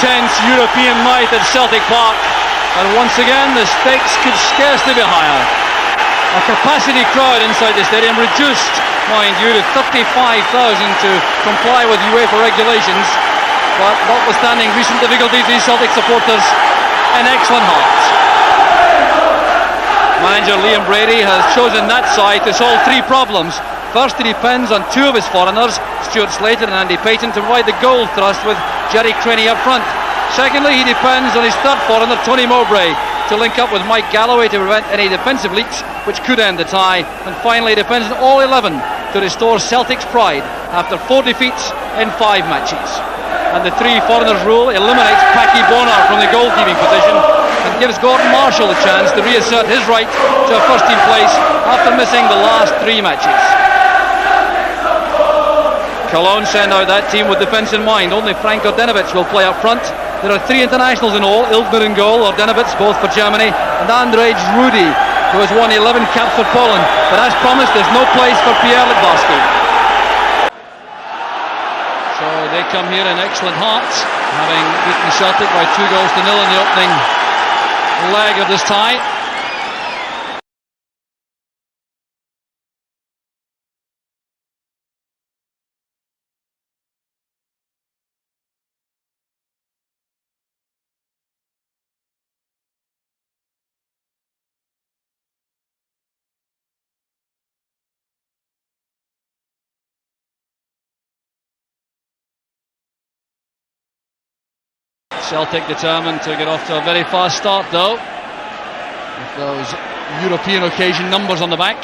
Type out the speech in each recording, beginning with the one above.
intense European night at Celtic Park, and once again the stakes could scarcely be higher. A capacity crowd inside the stadium, reduced, mind you, to 35,000 to comply with UEFA regulations, but notwithstanding recent difficulties, these Celtic supporters in excellent hearts. Manager Liam Brady has chosen that side to solve three problems. First, he depends on two of his foreigners, Stuart Slater and Andy Payton, to provide the goal thrust with Jerry Crenny up front. Secondly, he depends on his third foreigner, Tony Mowbray, to link up with Mike Galloway to prevent any defensive leaks which could end the tie. And finally, he depends on all 11 to restore Celtic's pride after 4 defeats in 5 matches. And the three foreigners rule eliminates Packie Bonar from the goalkeeping position and gives Gordon Marshall the chance to reassert his right to a first team place after missing the last 3 matches. Cologne send out that team with defence in mind. Only Frank Ordenovic will play up front. There are 3 internationals in all, Ilgner in goal, Ordenovic both for Germany, and Andrzej Rudi, who has won 11 caps for Poland. But as promised, there's no place for Pierre Littbarski. So they come here in excellent hearts, having beaten Celtic by 2-0 in the opening leg of this tie. Celtic determined to get off to a very fast start though, with those European occasion numbers on the back.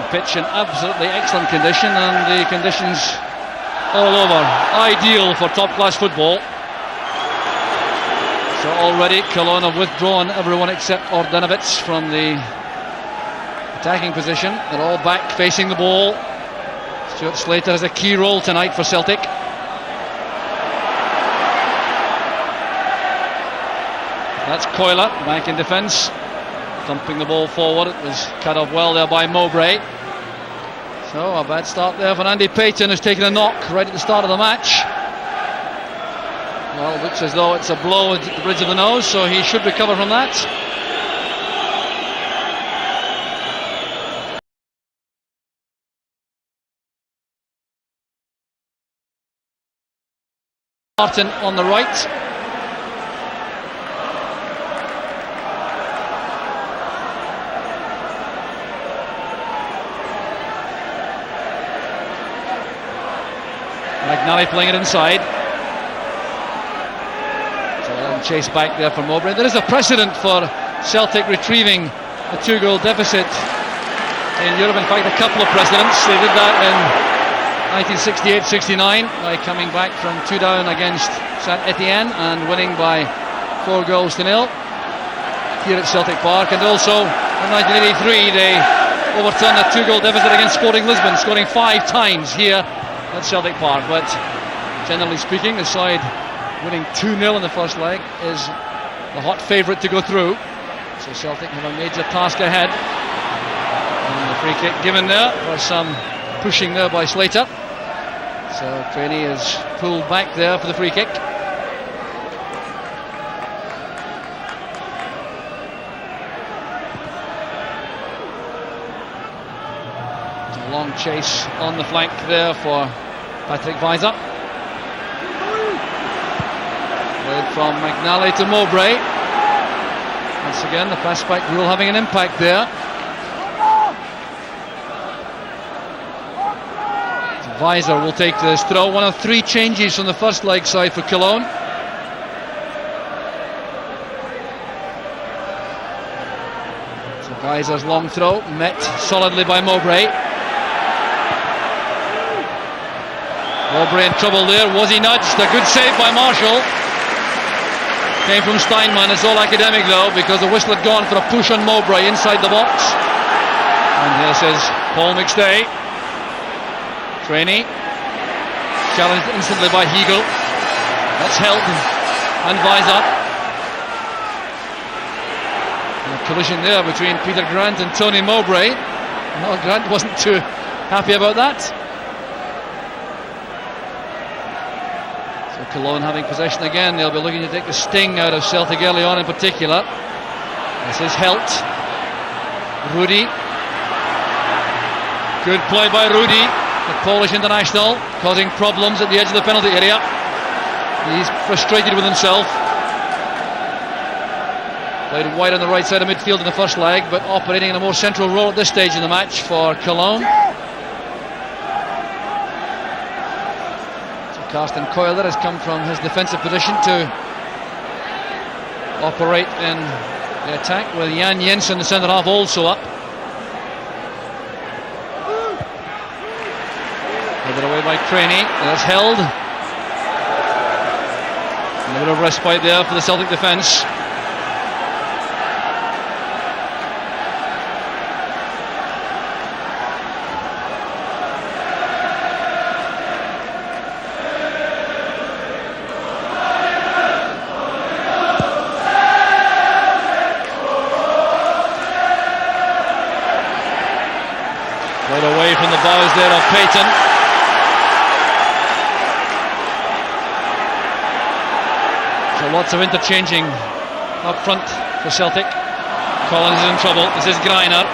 The pitch in absolutely excellent condition, and the conditions all over ideal for top class football. So already Cologne have withdrawn everyone except Ordenovic from the attacking position. They're all back facing the ball. Stuart Slater has a key role tonight for Celtic. That's Coyler back in defence, dumping the ball forward. It was cut off well there by Mowbray. So a bad start there for Andy Payton, who's taken a knock right at the start of the match. Well, it looks as though it's a blow at the bridge of the nose, so he should recover from that. Martin on the right. McNally playing it inside. So chase back there for Mowbray. There is a precedent for Celtic retrieving a 2-goal deficit in Europe. In fact, a couple of precedents. They did that in 1968-69 by coming back from 2 down against Saint Etienne and winning by 4-0 here at Celtic Park. And also in 1983 they overturned a 2-goal deficit against Sporting Lisbon, scoring 5 times here at Celtic Park. But generally speaking, the side winning 2-0 in the first leg is the hot favourite to go through. So Celtic have a major task ahead. And the free kick given there for some pushing there by Slater. So Crenny is pulled back there for the free kick. A long chase on the flank there for Patrick Weiser. Played from McNally to Mowbray. Once again, the pass back rule having an impact there. Weiser will take this throw. One of 3 changes from the first leg side for Cologne. So Weiser's long throw met solidly by Mowbray. Mowbray in trouble there. Was he nudged? A good save by Marshall. Came from Steinman. It's all academic though, because the whistle had gone for a push on Mowbray inside the box. And here says Paul McStay. Crenny challenged instantly by Hegel. That's held, and Weiser. A collision there between Peter Grant and Tony Mowbray. Well, Grant wasn't too happy about that. So Cologne having possession again. They'll be looking to take the sting out of Celtic early on in particular. This is Helt. Rudy. Good play by Rudy, the Polish international, causing problems at the edge of the penalty area. He's frustrated with himself. Played wide on the right side of midfield in the first leg, but operating in a more central role at this stage in the match for Cologne. So Carsten Keuler has come from his defensive position to operate in the attack, with Jan Jensen, the centre half, also up. Headed away by Craney. That's held. A bit of respite there for the Celtic defence. Played away from the bows there of Payton. So lots of interchanging up front for Celtic. Collins is in trouble. This is Greiner.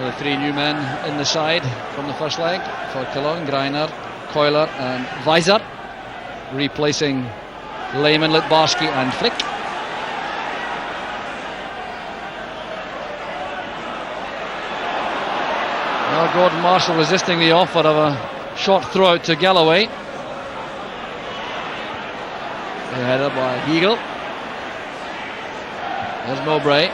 The three new men in the side from the first leg for Cologne: Greiner, Keuler and Weiser, replacing Lehmann, Litbarski and Flick. Now Gordon Marshall resisting the offer of a short throw out to Galloway. Headed by Hegel. There's Mowbray.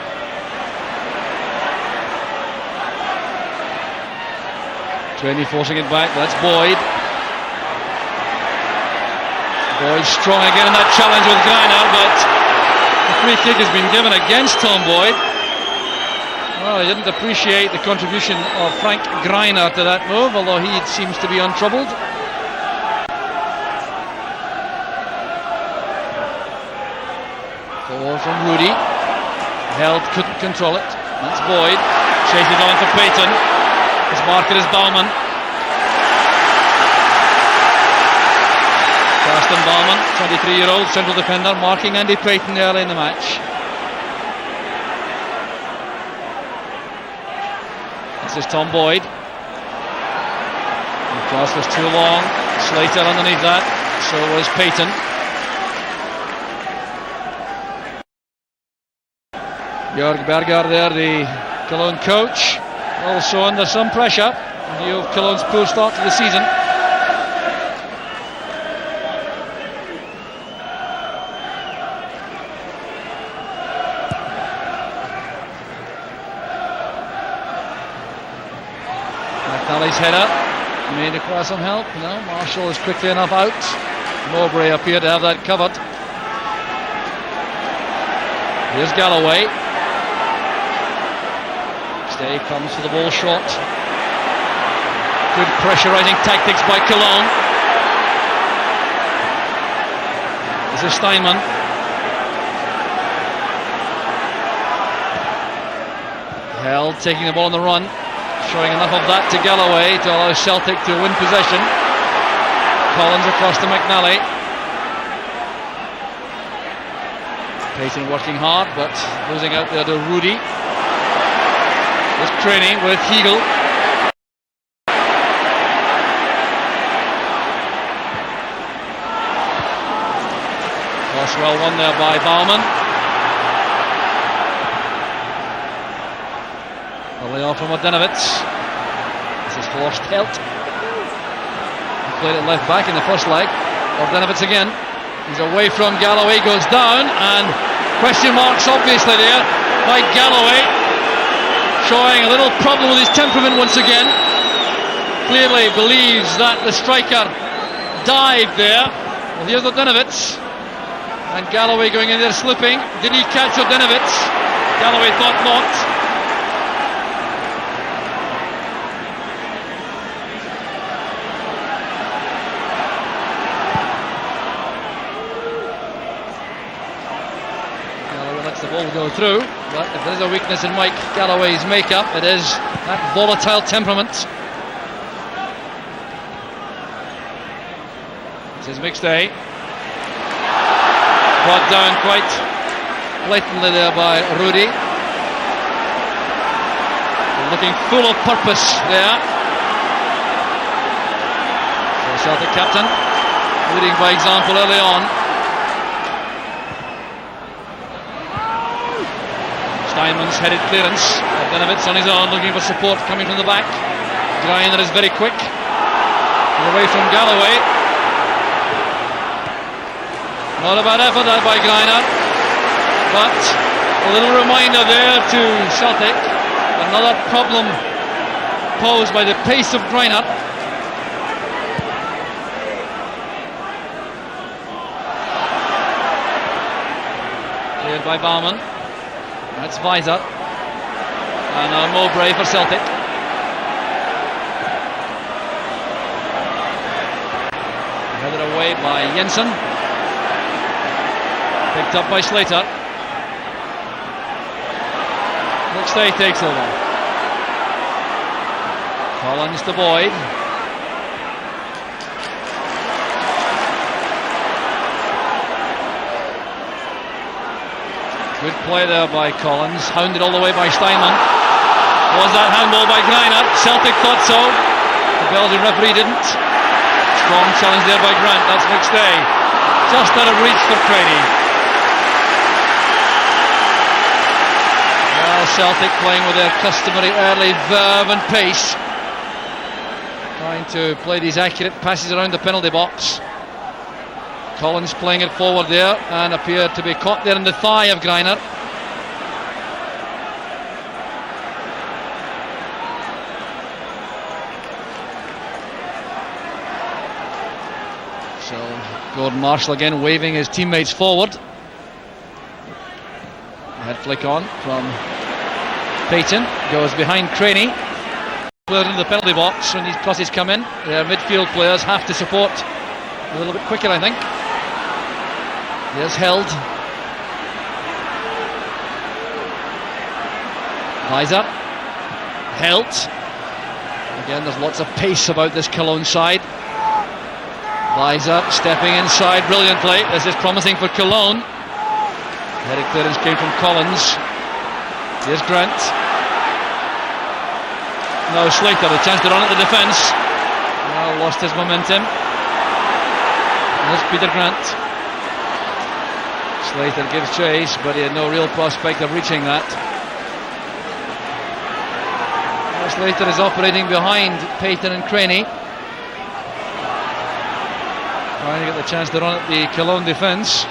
Craney forcing it back. That's Boyd. Boyd strong again in that challenge with Greiner, but the free kick has been given against Tom Boyd. Well, he didn't appreciate the contribution of Frank Greiner to that move, although he seems to be untroubled. From Rudy. Held, couldn't control it. That's Boyd. Chases on for Payton. His marker is Baumann. Carsten Baumann, 23-year-old central defender, marking Andy Payton early in the match. This is Tom Boyd. The cross was too long. Slater underneath that. So was Payton. Jörg Berger there, the Cologne coach, also under some pressure in view of Cologne's poor start to the season. McNally's header made across some help. No, Marshall is quickly enough out. Mowbray appeared to have that covered. Here's Galloway. Stay comes for the ball shot. Good pressurising tactics by Cologne. This is Steinman. Held, taking the ball on the run. Showing enough of that to Galloway to allow Celtic to win possession. Collins across to McNally. Payton working hard, but losing out there to Rudy. There's Craney with Hegel. Cross well won there by Baumann. A layoff from Mladenovich. This is Horst Helt. He played it left back in the first leg. Mladenovich again. He's away from Galloway, goes down, and question marks obviously there by Galloway. Showing a little problem with his temperament once again. Clearly believes that the striker dived there. Well, here's Mladenovich. And Galloway going in there slipping. Did he catch Mladenovich? Galloway thought not. Galloway lets the ball go through. But if there's a weakness in Mike Galloway's makeup, it is that volatile temperament. This is McStay. Brought down quite blatantly there by Rudy. Looking full of purpose there. So Celtic captain leading by example early on. Steinman's headed clearance. Benovitz on his own, looking for support coming from the back. Greiner is very quick. Away from Galloway. Not a bad effort that by Greiner, but a little reminder there to Celtic. Another problem posed by the pace of Greiner. Cleared by Baumann. That's Weiser. And now Mowbray for Celtic. Headed away by Jensen. Picked up by Slater. McStay takes over. Collins to Boyd. Good play there by Collins, hounded all the way by Steinman. Was that handball by Greiner? Celtic thought so. The Belgian referee didn't. Strong challenge there by Grant. That's McStay. Just out of reach for Craney. Well, Celtic playing with their customary early verve and pace. Trying to play these accurate passes around the penalty box. Collins playing it forward there and appeared to be caught there in the thigh of Greiner. So Gordon Marshall again waving his teammates forward. Head flick on from Payton, goes behind Craney. Players in the penalty box when these crosses come in. Their midfield players have to support a little bit quicker, I think. Here's Held. Weiser. Held. Again, there's lots of pace about this Cologne side. Weiser stepping inside brilliantly. This is promising for Cologne. Headed clearance came from Collins. Here's Grant. Now Slater, a chance to run at the defence. Well, lost his momentum. There's Peter Grant. Slater gives chase, but he had no real prospect of reaching that. Slater is operating behind Payton and Craney, trying to get the chance to run at the Cologne defence.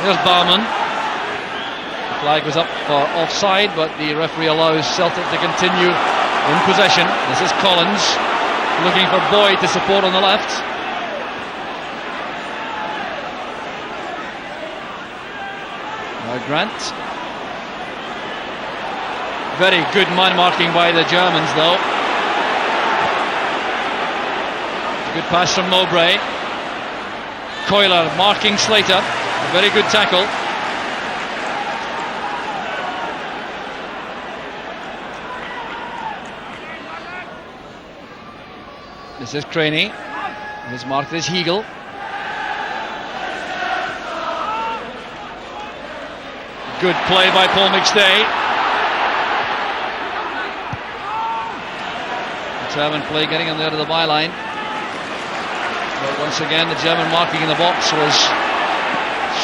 There's Baumann. The flag was up for offside, but the referee allows Celtic to continue in possession. This is Collins looking for Boyd to support on the left. Grant. Very good man marking by the Germans though. Good pass from Mowbray. Coiler marking Slater. A very good tackle. This is Craney. He's marked as Heagle. Good play by Paul McStay. The German play getting him there to the byline. But once again, the German marking in the box was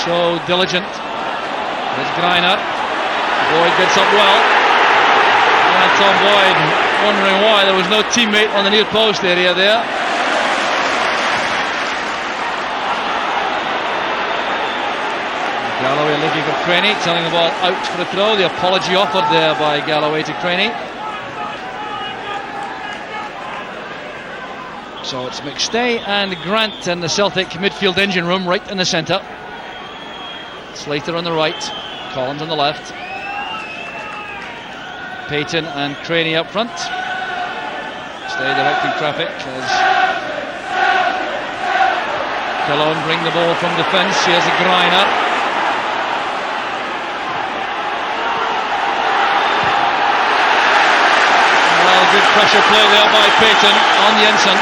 so diligent. There's Greiner. Boyd gets up well. And Tom Boyd wondering why there was no teammate on the near post area there. Galloway looking for Craney, telling the ball out for the throw. The apology offered there by Galloway to Craney. So it's McStay and Grant in the Celtic midfield engine room, right in the centre. Slater on the right, Collins on the left. Payton and Craney up front. Stay directing traffic as Cologne bring the ball from defence. Here's a Greiner. Good pressure play there by Payton on Jensen.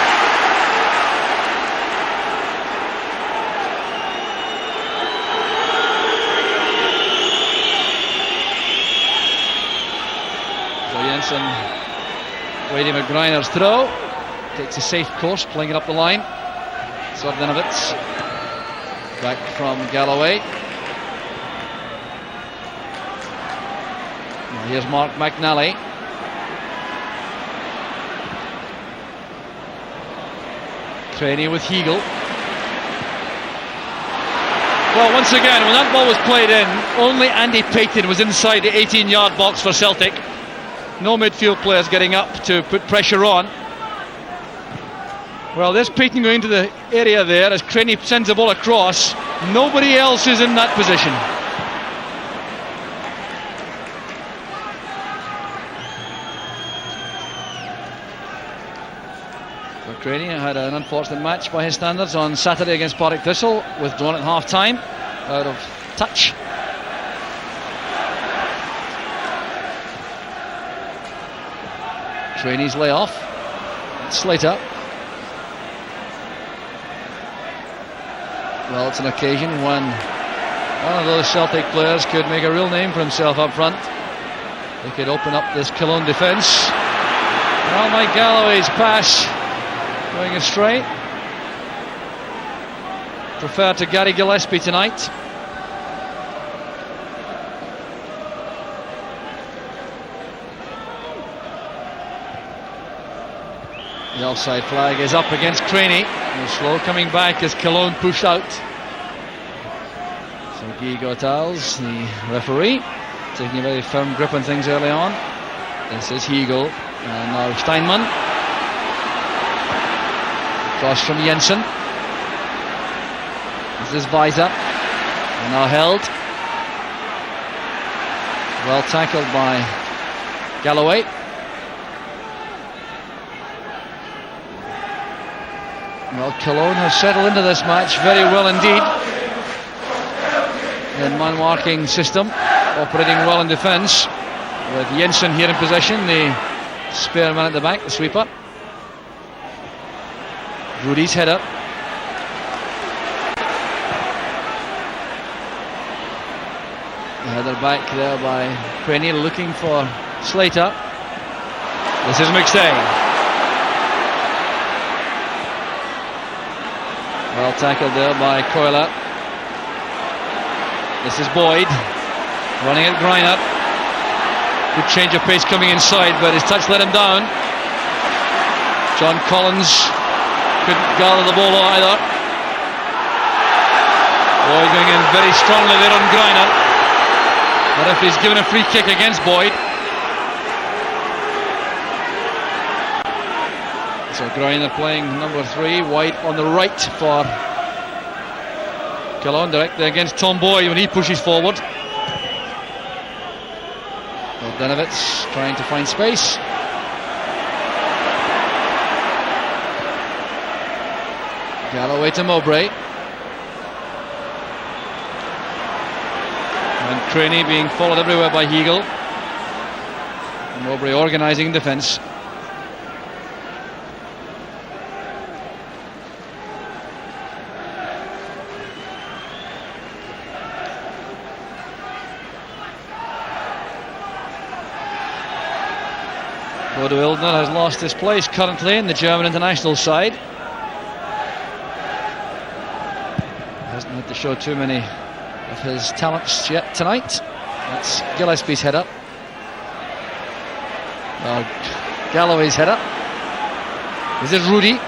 Brady McGriner's throw. Takes a safe course, playing it up the line. Sordanovic. Back from Galloway. Now here's Mark McNally. Craney with Heagle. Well, once again, when that ball was played in, only Andy Payton was inside the 18-yard box for Celtic. No midfield players getting up to put pressure on. Well, there's Payton going into the area there as Craney sends the ball across. Nobody else is in that position. So Craney had an unfortunate match by his standards on Saturday against Partick Thistle, withdrawn at half-time, out of touch. Craney's layoff. Slater. Well, it's an occasion when one of those Celtic players could make a real name for himself up front. They could open up this Cologne defence. Well, Mike Galloway's pass going astray. Preferred to Gary Gillespie tonight. The offside flag is up against Craney. Slow coming back as Cologne pushed out. So Guy Gotals, the referee, taking a very firm grip on things early on. This is Heagle, and now Steinman. Cross from Jensen. This is Weiser, and now held. Well tackled by Galloway. Well, Cologne has settled into this match very well indeed. The man-marking system, operating well in defence, with Jensen here in possession, the spare man at the back, the sweeper. Rudy's header. The header back there by Craney, looking for Slater. This is McStay. Well tackled there by Coyle. This is Boyd running at Griner. Good change of pace coming inside, but his touch let him down. John Collins couldn't gather the ball either. Boyd going in very strongly there on Griner. But if he's given a free kick against Boyd. So Griner playing number 3, White on the right for Cologne, directly against Tom Boyd when he pushes forward. Bogdanovic trying to find space. Galloway to Mowbray. And Craney being followed everywhere by Heagle. Mowbray organising defence. Bodo Illner has lost his place currently in the German international side. Hasn't had to show too many of his talents yet tonight. That's Gillespie's header. Galloway's header. This is Rudy.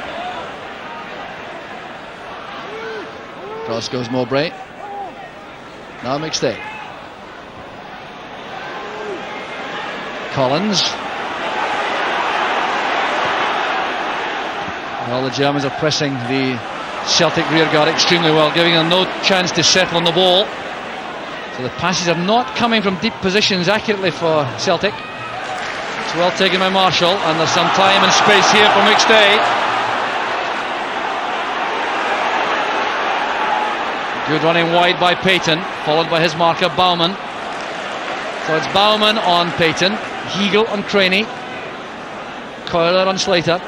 Cross goes Mowbray. Now McStay. Collins. Well, the Germans are pressing the Celtic rearguard extremely well, giving them no chance to settle on the ball. So the passes are not coming from deep positions accurately for Celtic. It's well taken by Marshall, and there's some time and space here for McStay. Good running wide by Payton, followed by his marker Baumann. So it's Baumann on Payton, Heagle on Craney, Coyle on Slater,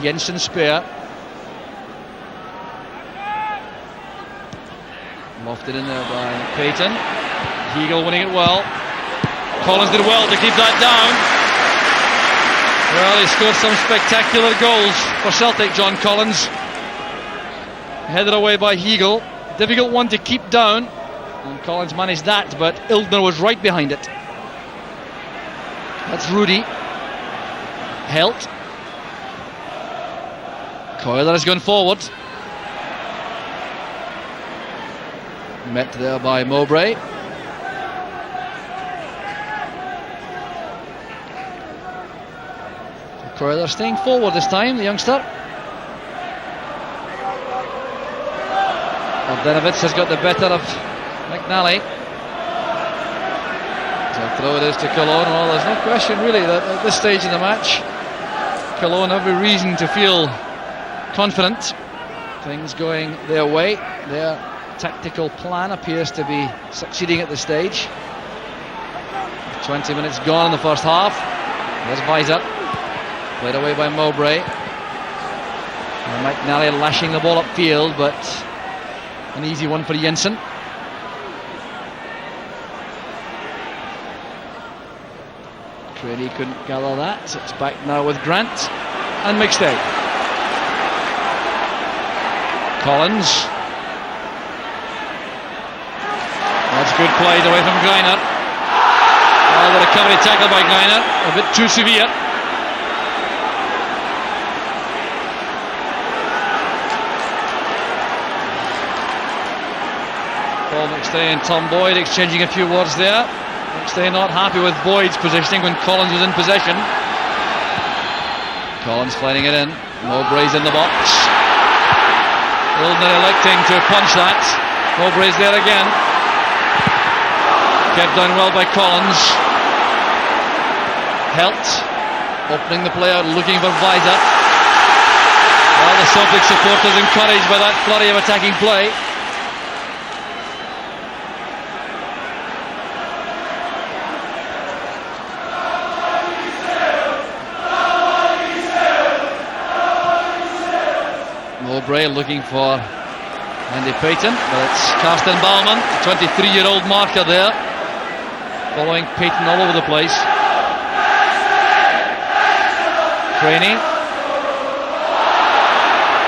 Jensen spare. Lofted in there by Payton. Heagle winning it well. Collins did well to keep that down. Well, he scored some spectacular goals for Celtic, John Collins. Headed away by Heagle. Difficult one to keep down. And Collins managed that, but Ildner was right behind it. That's Rudy. Helt. Coiler has gone forward. Met there by Mowbray. Coiler staying forward this time, the youngster. Bogdanovic has got the better of McNally. So throw it is to Cologne. Well, there's no question really that at this stage in the match, Cologne have every reason to feel confident. Things going their way. Their tactical plan appears to be succeeding at this stage. 20 minutes gone in the first half. There's Weiser. Played away by Mowbray. And McNally lashing the ball upfield, but an easy one for Jensen. Craney couldn't gather that, so it's back now with Grant and McStay. Collins. That's good play away from Greiner. Oh, the recovery tackle by Greiner, a bit too severe. Paul McStay and Tom Boyd exchanging a few words there. McStay not happy with Boyd's positioning when Collins was in possession. Collins finding it in. Mowbray's in the box. Ildner electing to punch that. Mowbray's there again. Kept down well by Collins. Helt opening the play out, looking for Weiser. Well, the Celtic supporters encouraged by that flurry of attacking play. Mowbray looking for Andy Payton, but it's Karsten Baumann, the 23-year-old marker there, following Payton all over the place. Craney.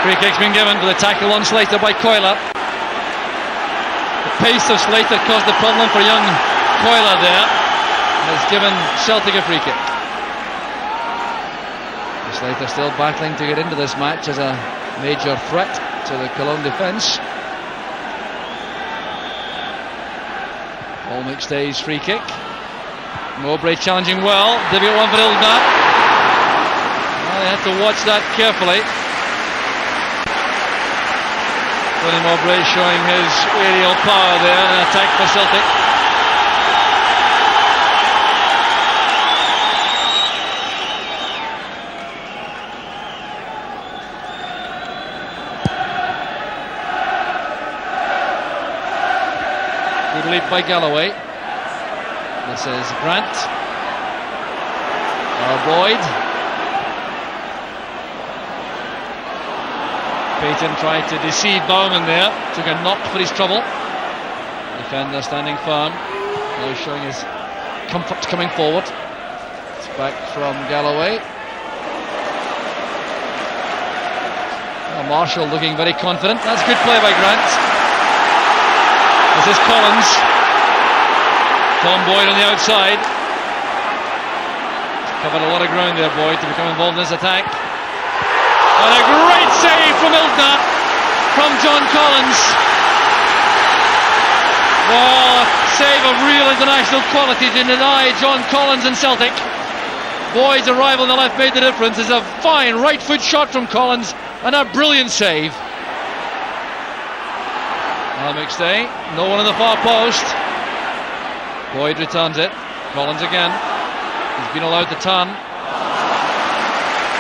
Free kick's been given for the tackle on Slater by Coiler. The pace of Slater caused the problem for young Coiler there. Has given Celtic a free kick. Slater still battling to get into this match as a major threat to the Cologne defence. Paul McStay's free kick. Mowbray challenging well. Difficult one for Ildner. Well, they had to watch that carefully. Tony Mowbray showing his aerial power there in an attack for Celtic. Leap by Galloway. This is Grant. Boyd. Payton tried to deceive Baumann there. Took a knock for his trouble. Defender standing firm. Now showing his comfort coming forward. It's back from Galloway. Marshall looking very confident. That's good play by Grant. This is Collins. Tom Boyd on the outside. Covered a lot of ground there, Boyd, to become involved in this attack. And a great save from Ildner, from John Collins. Oh, a save of real international quality to deny John Collins and Celtic. Boyd's arrival on the left made the difference. It's a fine right foot shot from Collins and a brilliant save. McStay, no one in the far post. Boyd returns it. Collins again. He's been allowed to turn.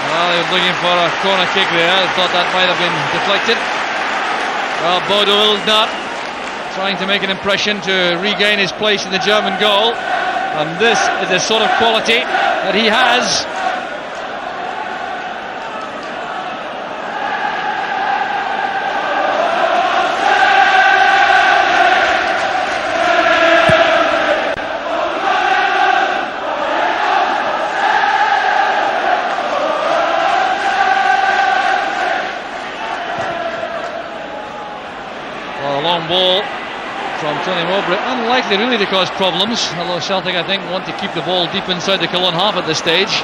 Well, he was looking for a corner kick there. I thought that might have been deflected. Well, Bodo Ildner trying to make an impression to regain his place in the German goal. And this is the sort of quality that he has. Well, a long ball from Tony Mowbray, unlikely really to cause problems, although Celtic I think want to keep the ball deep inside the Cologne half at this stage.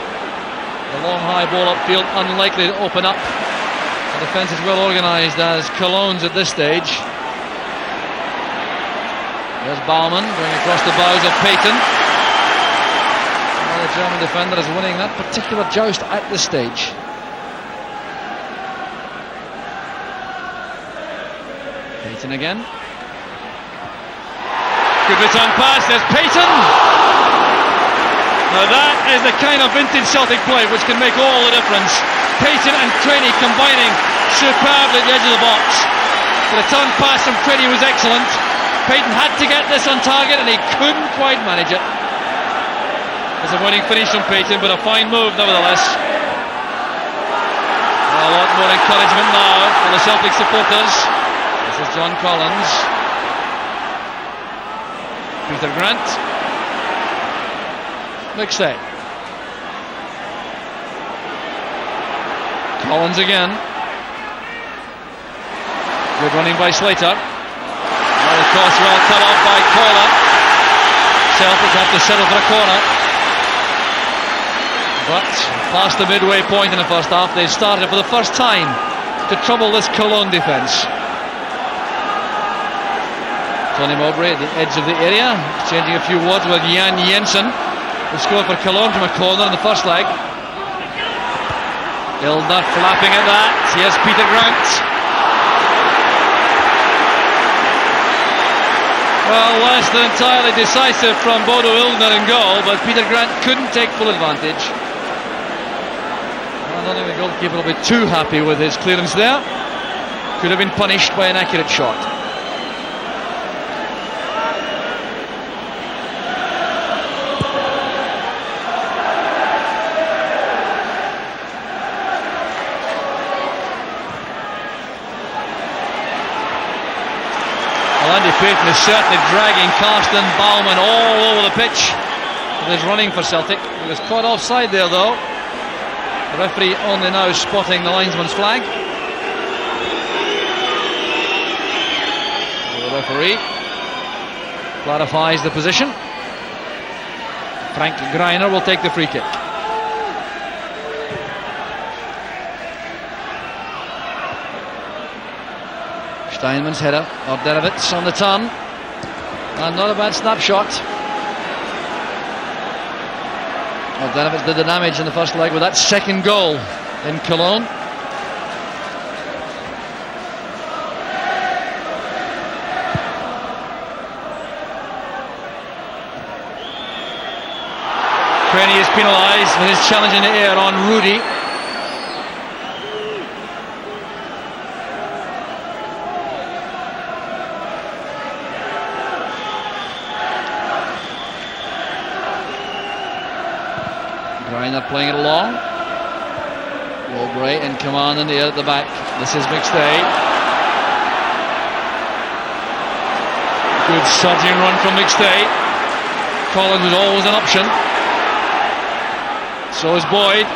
The long high ball upfield unlikely to open up. The defence is well organised as Cologne's at this stage. There's Baumann going across the bows of Payton. Well, the German defender is winning that particular joust at this stage. Payton again. Good return pass, there's Payton! Now that is the kind of vintage Celtic play which can make all the difference. Payton and Craney combining superbly at the edge of the box. The return pass from Craney was excellent. Payton had to get this on target and he couldn't quite manage it. It's a winning finish from Payton, but a fine move nevertheless. A lot more encouragement now for the Celtic supporters. This is John Collins. Peter Grant. McStay. Collins again. Good running by Slater. Well, of course, well cut off by Coyler. Celtic have to settle for a corner. But past the midway point in the first half, they've started for the first time to trouble this Cologne defence. Tony Mowbray at the edge of the area, exchanging a few words with Jan Jensen, who scored for Cologne from a corner in the first leg. Ilner flapping at that. Here's Peter Grant. Well, less than entirely decisive from Bodo Illner in goal, but Peter Grant couldn't take full advantage. I don't think the goalkeeper will be too happy with his clearance there. Could have been punished by an accurate shot. Andy Payton is certainly dragging Karsten Baumann all over the pitch with his running for Celtic. He was caught offside there though. The referee only now spotting the linesman's flag. So the referee clarifies the position. Frank Greiner will take the free kick. Steinman's header, Orderovits on the turn, and not a bad snapshot. Orderovits did the damage in the first leg with that second goal in Cologne. Craney is penalised with his challenge in the air on Rudy. Greiner playing it along. Mowbray in command in the air at the back. This is McStay. Good surging run from McStay. Collins was always an option. So is Boyd.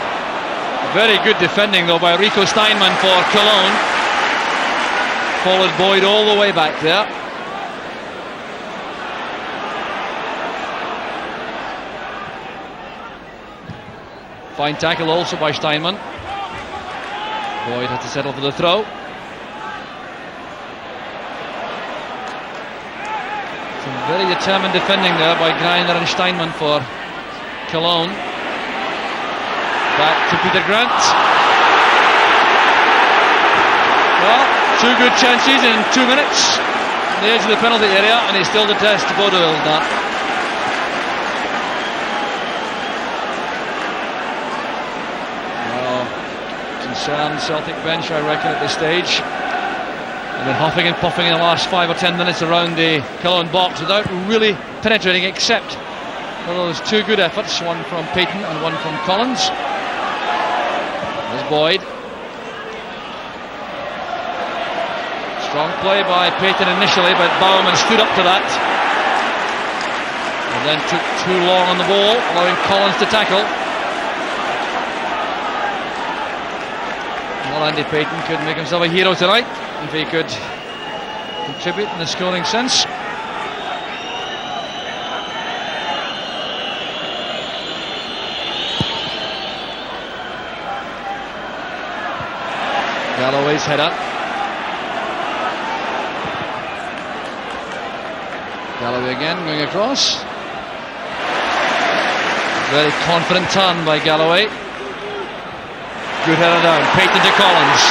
Very good defending though by Rico Steinman for Cologne. Followed Boyd all the way back there. Fine tackle also by Steinman. Boyd had to settle for the throw. Some very determined defending there by Greiner and Steinman for Cologne. Back to Peter Grant. Well, two good chances in 2 minutes on the edge of the penalty area, and he still detests Bodo Illner. Concerned Celtic bench, I reckon, at this stage. They've been huffing and puffing in the last 5 or 10 minutes around the Cologne box without really penetrating, except for those two good efforts, one from Payton and one from Collins. There's Boyd. Strong play by Payton initially, but Baumann stood up to that and then took too long on the ball, allowing Collins to tackle. Well, Andy Payton could make himself a hero tonight if he could contribute in the scoring sense. Galloway's header. Galloway again going across. Very confident turn by Galloway. Good header down. Payton to Collins.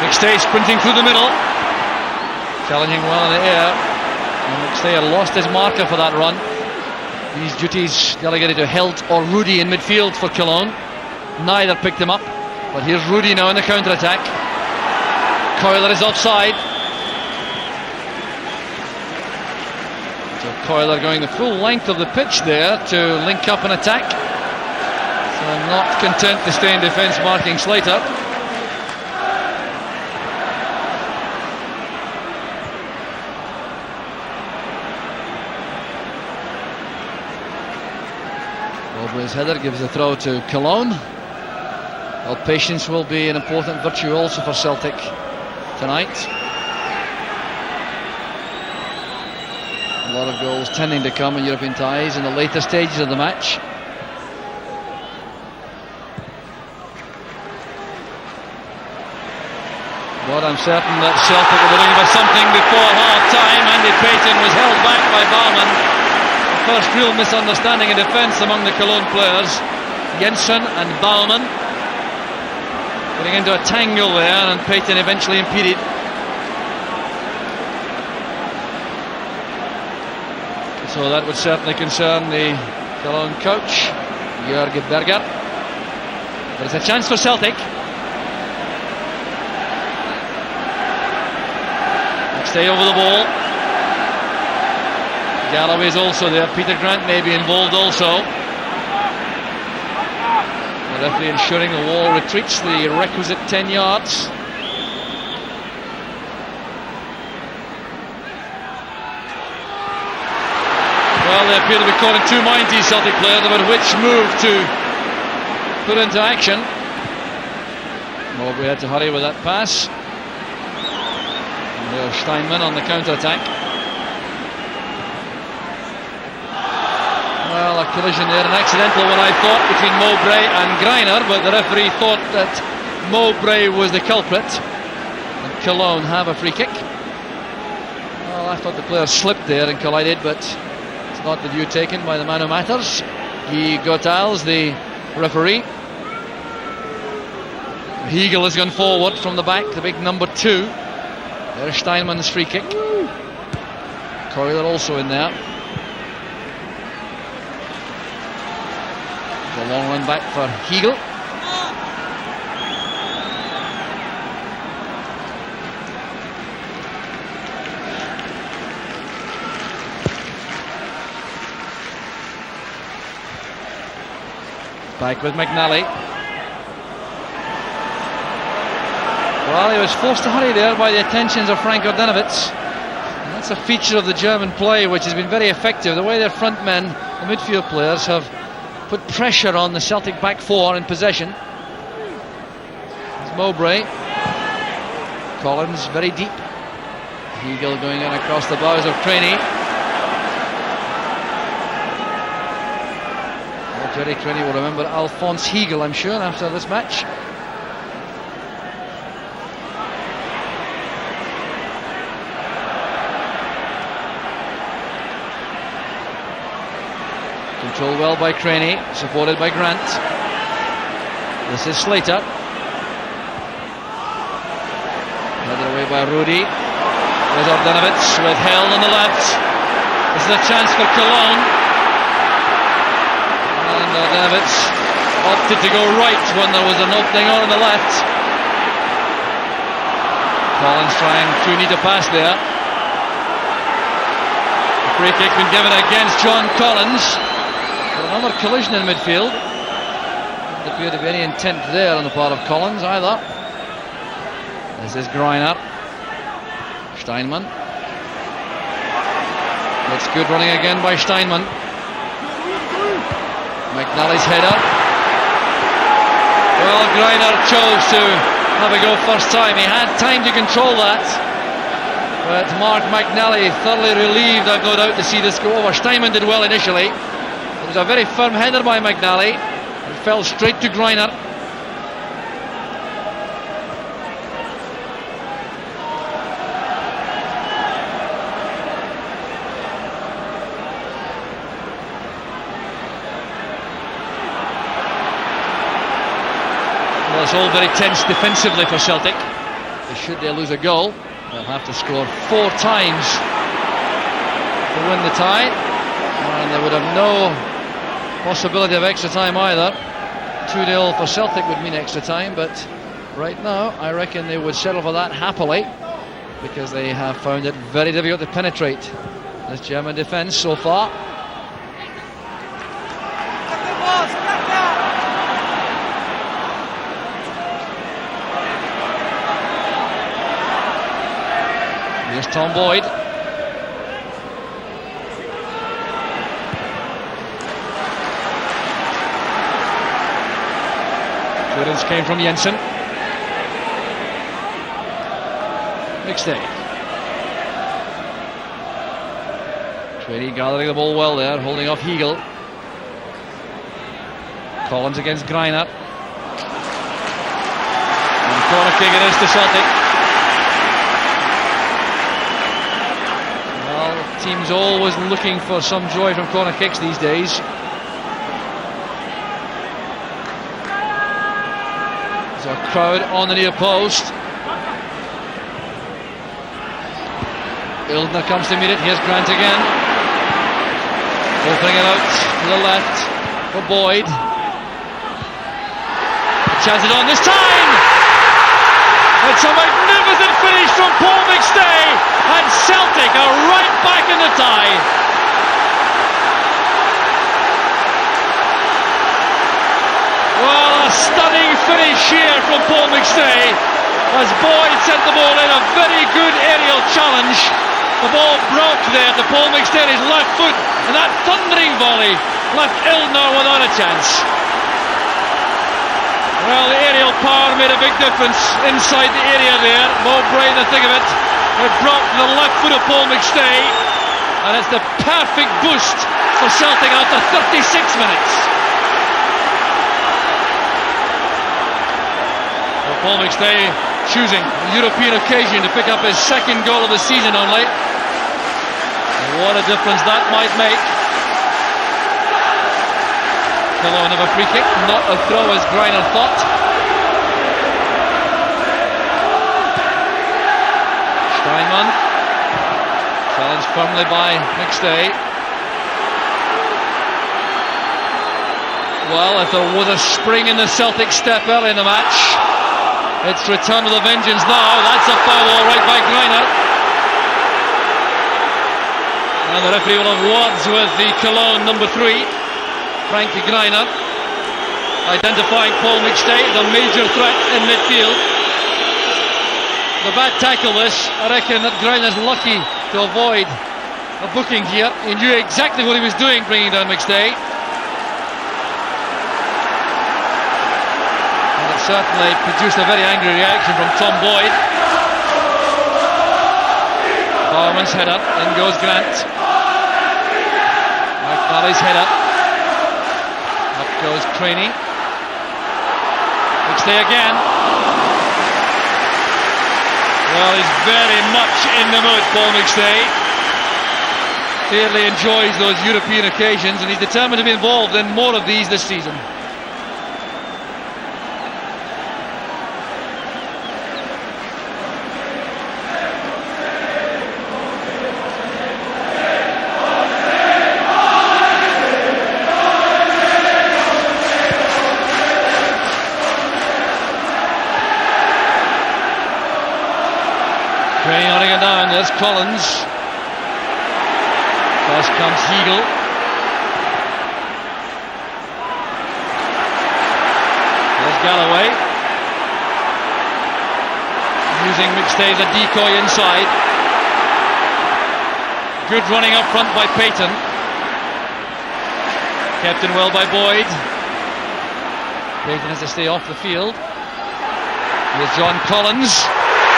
McStay sprinting through the middle. Challenging well in the air. And McStay had lost his marker for that run. These duties delegated to Helt or Rudy in midfield for Cologne. Neither picked him up. But here's Rudy now in the counter-attack. Coyler is offside. So Coyler going the full length of the pitch there to link up an attack. So not content to stay in defence, marking Slater. Mowbray's header gives the throw to Cologne. Well, patience will be an important virtue also for Celtic tonight. A lot of goals tending to come in European ties in the later stages of the match. But I'm certain that Celtic will be looking for something before half-time. Andy Payton was held back by Baumann. The first real misunderstanding in defence among the Cologne players. Jensen and Baumann getting into a tangle there, and Payton eventually impeded. So that would certainly concern the Cologne coach, Jörg Berger. But it's a chance for Celtic. Stay over the ball. Galloway's also there. Peter Grant may be involved also. The referee ensuring the wall retreats the requisite 10 yards. Well, they appear to be caught in two minds, these Celtic players, about which move to put into action. Mowbray had to hurry with that pass. And there's Steinman on the counter-attack. Well, a collision there, an accidental one, I thought, between Mowbray and Greiner, but the referee thought that Mowbray was the culprit. And Cologne have a free kick. Well, I thought the player slipped there and collided, but it's not the view taken by the man who matters. Guy Gotals, the referee. Hegel has gone forward from the back, the big number 2. There's Steinman's free kick. Coyler also in there. A long run back for Hegel. Back with McNally. Well, he was forced to hurry there by the attentions of Frank Ordenovitz. And that's a feature of the German play which has been very effective. The way their front men, the midfield players, have put pressure on the Celtic back four in possession. It's Mowbray. Collins very deep. Hegel going in across the bows of Craney. Well, Jerry Craney will remember Alphonse Hegel, I'm sure, after this match. Controlled well by Craney, supported by Grant. This is Slater. Headed away by Rudy. There's Ordenovitz with Held on the left. This is a chance for Cologne. And Ordenovitz opted to go right when there was an opening on the left. Collins trying too neat a pass there. The free kick been given against John Collins. Another collision in midfield. Doesn't appear to be any intent there on the part of Collins either. This is Greiner. Steinman. That's good running again by Steinman. McNally's header. Well, Greiner chose to have a go first time. He had time to control that. But Mark McNally thoroughly relieved, I've no doubt, to see this go over. Steinman did well initially. It was a very firm header by McNally. It fell straight to Greiner. Well, it's all very tense defensively for Celtic. Should they lose a goal, they'll have to score 4 times to win the tie, and they would have no possibility of extra time either. 2-0 for Celtic would mean extra time, but right now I reckon they would settle for that happily, because they have found it very difficult to penetrate this German defence so far. Here's Tom Boyd. Clearance came from Jensen. McStay. Trainee gathering the ball well there, holding off Heagle. Collins against Greiner. And corner kick it is to Celtic. Teams always looking for some joy from corner kicks these days. There's a crowd on the near post. Ildner comes to meet it. Here's Grant again. Opening it out to the left for Boyd. Chance it on this time! It's a magnificent finish from Paul McStay, and Celtic are right back in the tie. Well, a stunning finish here from Paul McStay, as Boyd sent the ball in, a very good aerial challenge. The ball broke there to Paul McStay's left foot, and that thundering volley left Ildner without a chance. Well, the aerial power made a big difference inside the area there. Mowbray, the thing of it. It broke the left foot of Paul McStay, and it's the perfect boost for Celtic after 36 minutes. Well, Paul McStay choosing a European occasion to pick up his second goal of the season only. And what a difference that might make. Cologne of a free kick, not a throw as Greiner thought. Steinman, challenged firmly by McStay. Well, if there was a spring in the Celtic step early in the match, it's return with a vengeance now. That's a foul all right by Greiner. And the referee will have words with the Cologne number 3. Frankie Greiner, identifying Paul McStay as a major threat in midfield. The bad tackle this, I reckon that Greiner's lucky to avoid a booking here. He knew exactly what he was doing bringing down McStay. And it certainly produced a very angry reaction from Tom Boyd. Bowerman's header, in goes Grant. McNally's header. Up goes Trainee. McStay again. Well, he's very much in the mood, Paul McStay. Clearly enjoys those European occasions, and he's determined to be involved in more of these this season. Trainee hunting it down, there's Collins. First comes Heagle. There's Galloway. Using McStay as a decoy inside. Good running up front by Payton. Kept in well by Boyd. Payton has to stay off the field. Here's John Collins.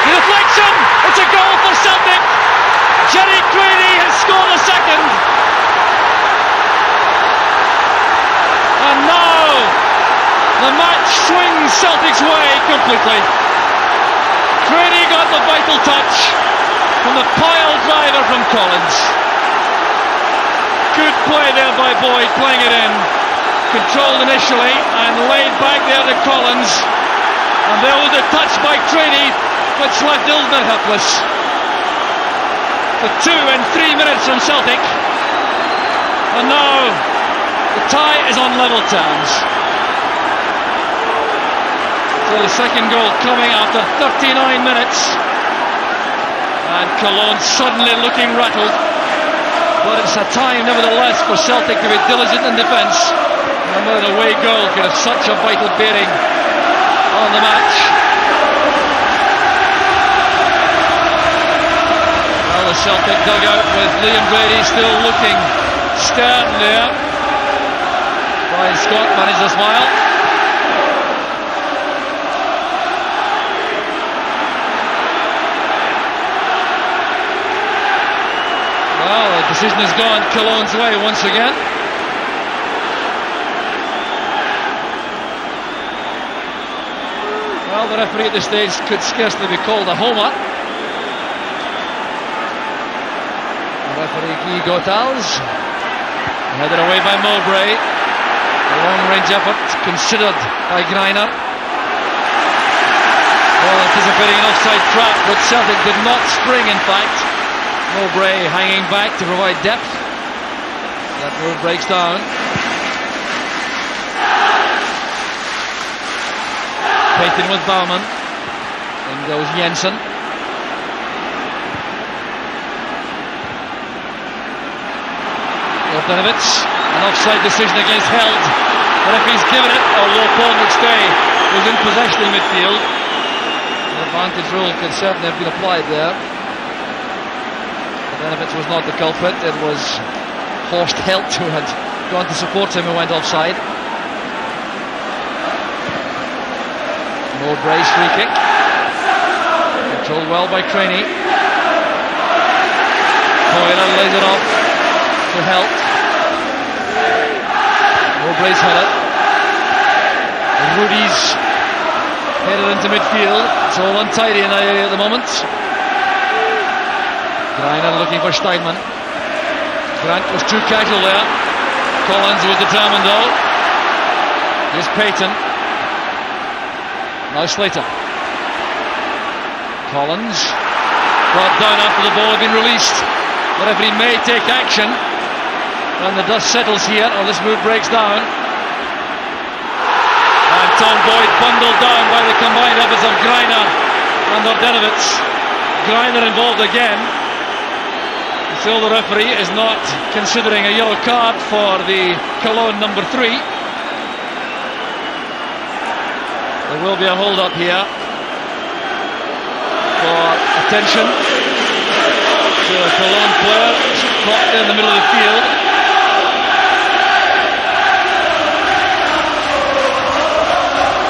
The deflection! It's a goal for Celtic! The match swings Celtic's way completely. Craney got the vital touch from the pile driver from Collins. Good play there by Boyd, playing it in. Controlled initially and laid back there to Collins. And there was a touch by Craney, which left Ilner helpless. For 2 and 3 minutes from Celtic. And now the tie is on level terms. So the second goal coming after 39 minutes. And Cologne suddenly looking rattled. But it's a time nevertheless for Celtic to be diligent in defence. Remember, an away goal could have such a vital bearing on the match. Well, the Celtic dugout with Liam Brady still looking stern there. Brian Scott managed to smile. Well, the decision has gone Cologne's way once again. Well, the referee at this stage could scarcely be called a homer. The referee Guy Gotals, headed away by Mowbray. A long-range effort considered by Greiner. Well, anticipating an offside trap, but Celtic did not spring, in fact. Mowbray hanging back to provide depth. That move breaks down. Payton with Baumann. In goes Jensen. Bogdanovic. An offside decision against Held. The referee's given it, although Paul McStay was in possession in midfield. The advantage rule could certainly have been applied there. Bogdanovic was not the culprit. It was Horst Held who had gone to support him and went offside. Mowbray's free kick. Controlled well by Craney. Coyler lays it off to Helt. Mowbray's header. Rudy's headed into midfield. It's all untidy in that area at the moment. Greiner looking for Steinman. Grant was too casual there. Collins was determined though. Here's Payton. Now Slater. Collins brought down after the ball had been released. The referee may take action when the dust settles here, or this move breaks down. And Tom Boyd bundled down by the combined efforts of Greiner and Bogdanovic. Greiner involved again. Still, the referee is not considering a yellow card for the Cologne number 3. There will be a hold-up here for attention to a Cologne player caught in the middle of the field.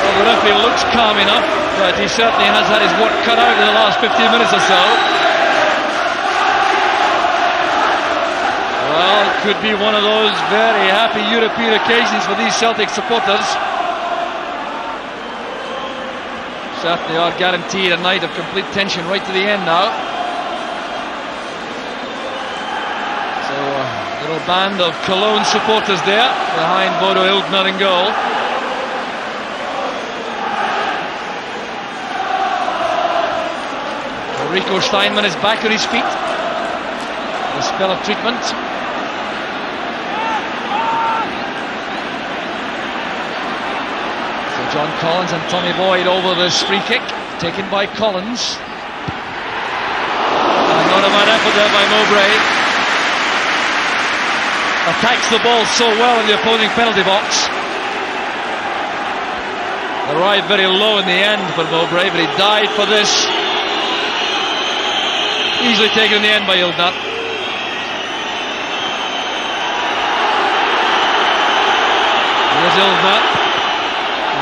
Well, the referee looks calm enough, but he certainly has had his work cut out in the last 15 minutes or so. Well, it could be one of those very happy European occasions for these Celtic supporters. Certainly are guaranteed a night of complete tension right to the end now. So a little band of Cologne supporters there behind Bodo Illgner in goal. Rico Steinman is back on his feet. A spell of treatment. John Collins and Tommy Boyd over this free kick, taken by Collins. And not a bad effort there by Mowbray. Attacks the ball so well in the opposing penalty box. Arrived very low in the end for Mowbray, but he died for this. Easily taken in the end by Illgner. Here's Illgner.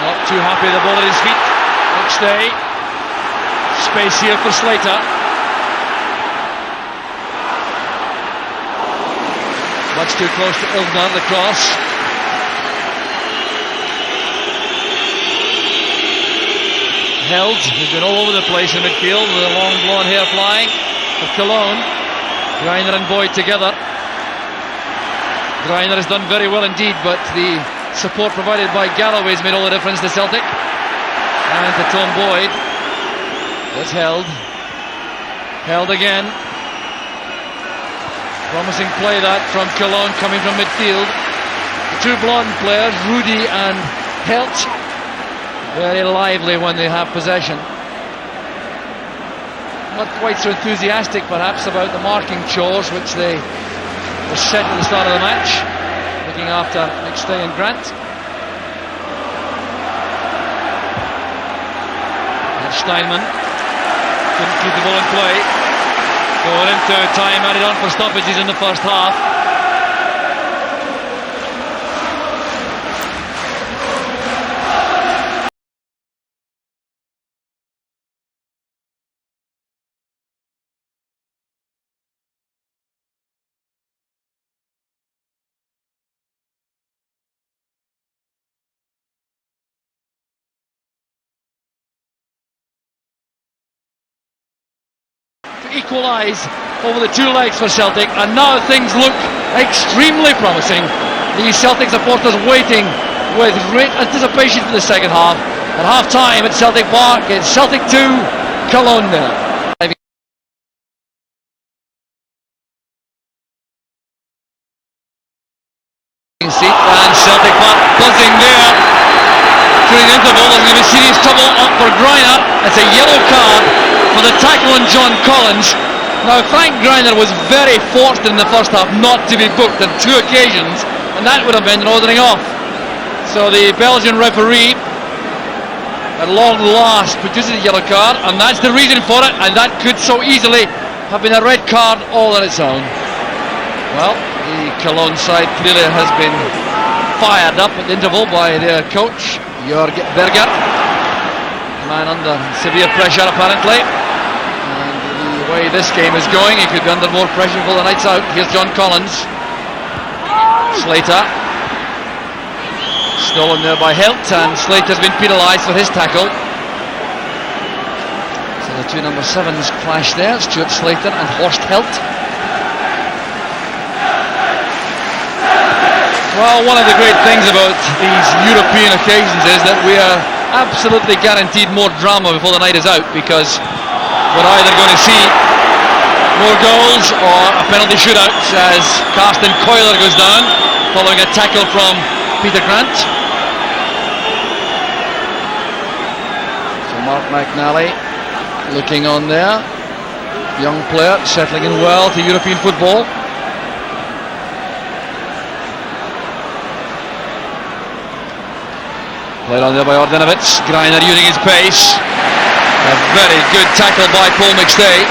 Not too happy with the ball at his feet. McStay. Space here for Slater. Much too close to Illgner, the cross. Held, who's been all over the place in midfield with the long blonde hair flying for Cologne. Greiner and Boyd together. Greiner has done very well indeed, but the support provided by Galloway has made all the difference to Celtic. And to Tom Boyd. That's Held. Held again. Promising play that from Cologne coming from midfield. The two blonde players, Rudy and Helt, very lively when they have possession. Not quite so enthusiastic perhaps about the marking chores which they were set at the start of the match, looking after McStay and Grant. And Steinman couldn't keep the ball in play. Going into time added on for stoppages in the first half. Equalise over the two legs for Celtic, and now things look extremely promising. The Celtic supporters waiting with great anticipation for the second half. At half time at Celtic Park, it's Celtic 2, Cologne 0. And Celtic Park buzzing there during the interval. There's going to be serious trouble up for Greiner. It's a yellow card for the tackle on John Collins. Now Frank Greiner was very fortunate in the first half not to be booked on two occasions, and that would have been an ordering off. So the Belgian referee at long last produces a yellow card, and that's the reason for it, and that could so easily have been a red card all on its own. Well, the Cologne side clearly has been fired up at the interval by their coach Jörg Berger, man under severe pressure apparently, and the way this game is going he could be under more pressure for the night's out. Here's John Collins. Slater stolen there by Helt, and Slater's been penalised for his tackle. So the two number 7s clash there, Stuart Slater and Horst Helt. Well, one of the great things about these European occasions is that we are absolutely guaranteed more drama before the night is out, because we're either going to see more goals or a penalty shootout as Carsten Keuler goes down following a tackle from Peter Grant. So Mark McNally looking on there, young player settling in well to European football. Played on there by Ordenovic. Greiner using his pace. A very good tackle by Paul McStay.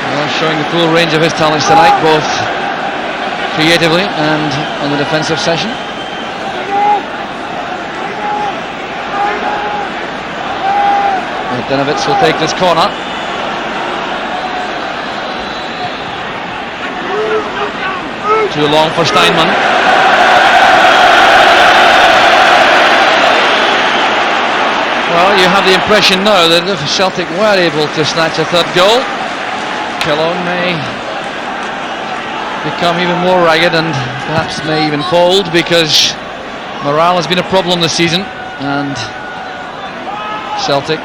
Well, showing the full range of his talents tonight, both creatively and in the defensive session. Ordenovic will take this corner. Too long for Steinman. Well, you have the impression now that if Celtic were able to snatch a third goal, Cologne may become even more ragged and perhaps may even fold, because morale has been a problem this season, and Celtic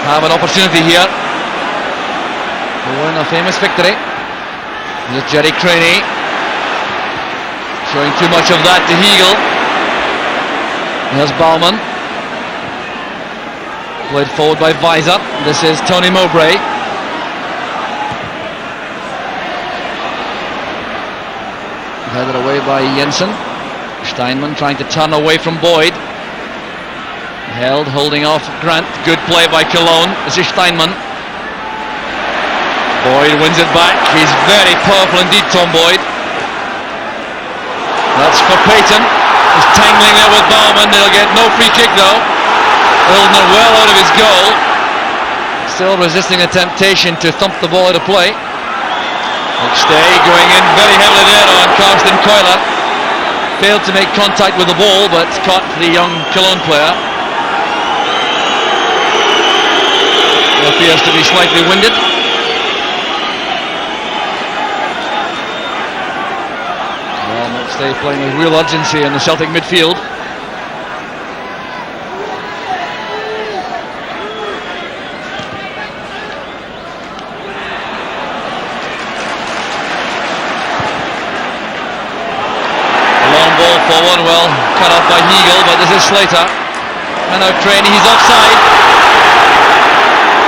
have an opportunity here to win a famous victory. Here's Jerry Craney showing too much of that to Hegel. Here's Baumann. Played forward by Weiser. This is Tony Mowbray. Headed away by Jensen. Steinman trying to turn away from Boyd. Held, holding off Grant. Good play by Cologne. This is Steinman. Boyd wins it back. He's very powerful indeed, Tom Boyd. That's for Payton. He's tangling there with Baumann. They'll get no free kick though. Hildner well out of his goal, still resisting the temptation to thump the ball out of play. McStay going in very heavily there on Carsten Keuler. Failed to make contact with the ball, but caught the young Cologne player. appears to be slightly winded. Well, McStay playing with real urgency in the Celtic midfield. Forward, well, cut off by Heagle, but this is Slater. And now Craney, he's offside.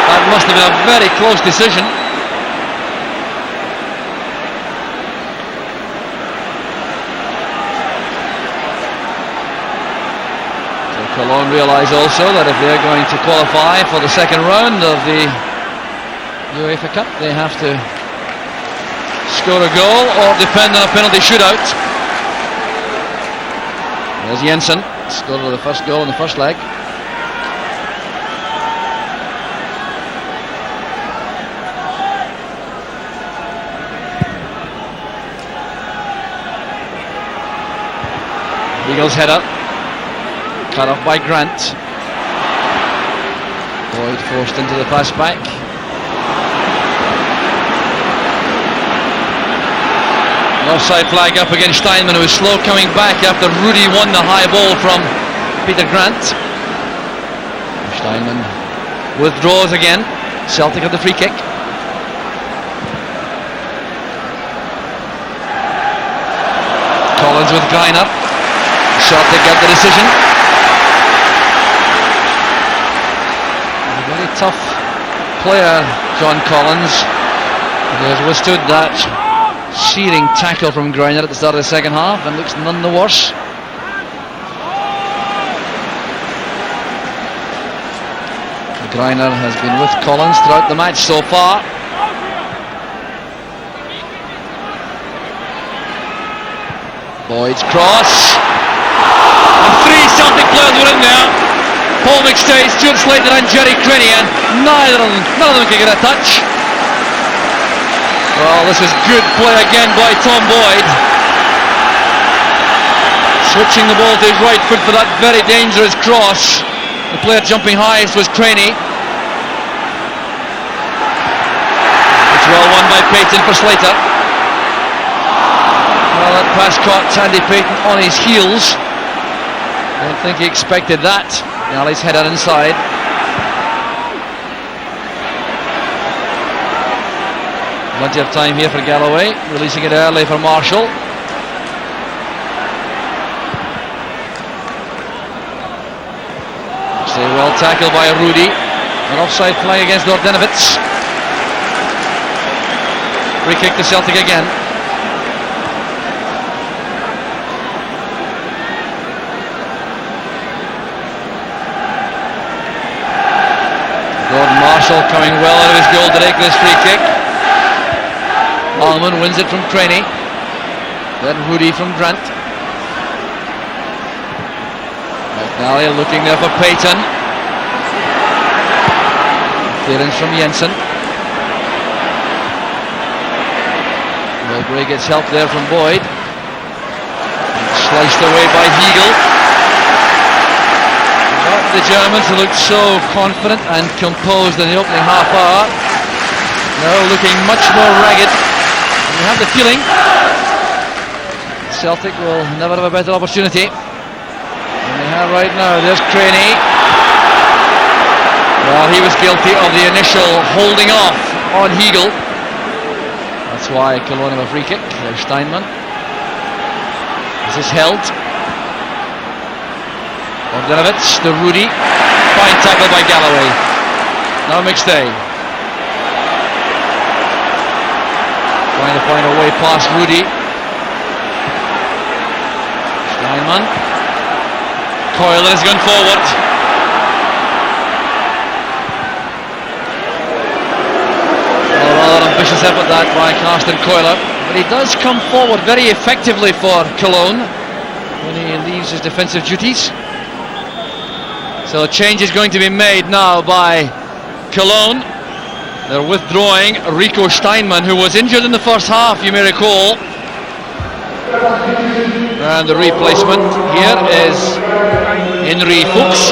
That must have been a very close decision. So Cologne realise also that if they're going to qualify for the second round of the UEFA Cup, they have to score a goal or depend on a penalty shootout. There's Jensen, scored the first goal in the first leg. Eagles header, cut off by Grant. Boyd forced into the pass back. Offside flag up against Steinman, who was slow coming back after Rudy won the high ball from Peter Grant. Steinman withdraws again. Celtic have the free kick. Collins with Greiner. Celtic get the decision. A very tough player, John Collins. He has withstood that searing tackle from Greiner at the start of the second half and looks none the worse. Greiner has been with Collins throughout the match so far. Boyd's cross. And three Celtic players were in there. Paul McStay, Stuart Slater and Gerry Craney, and none of them can get a touch. Well, this is good play again by Tom Boyd. Switching the ball to his right foot for that very dangerous cross. The player jumping highest was Craney. It's well won by Payton for Slater. Well, that pass caught Sandy Payton on his heels. Don't think he expected that. Now he's headed inside. Plenty of time here for Galloway, releasing it early for Marshall. Stay well tackled by Rudy. An offside flag against Dordenovitz. Free kick to Celtic again. Gordon Marshall coming well out of his goal to take this free kick. Allman wins it from Craney. Then Rudy from Grant. McNally looking there for Payton. Clearance from Jensen. Mowbray gets help there from Boyd. Sliced away by Heagle. But the Germans who looked so confident and composed in the opening half hour, now looking much more ragged. You have the feeling Celtic will never have a better opportunity than they have right now. There's Craney. Well, he was guilty of the initial holding off on Heagle. That's why Cologne have a free kick. There's Steinman. This is held. Dordenovitz to Rudy. Fine tackle by Galloway. Now McStay. Trying to find a way past Rudy. Steinman. Coyle has gone forward. A rather ambitious effort that by Carsten Coyle. But he does come forward very effectively for Cologne when he leaves his defensive duties. So a change is going to be made now by Cologne. They're withdrawing Rico Steinman, who was injured in the first half, you may recall. And the replacement here is Henry Fuchs.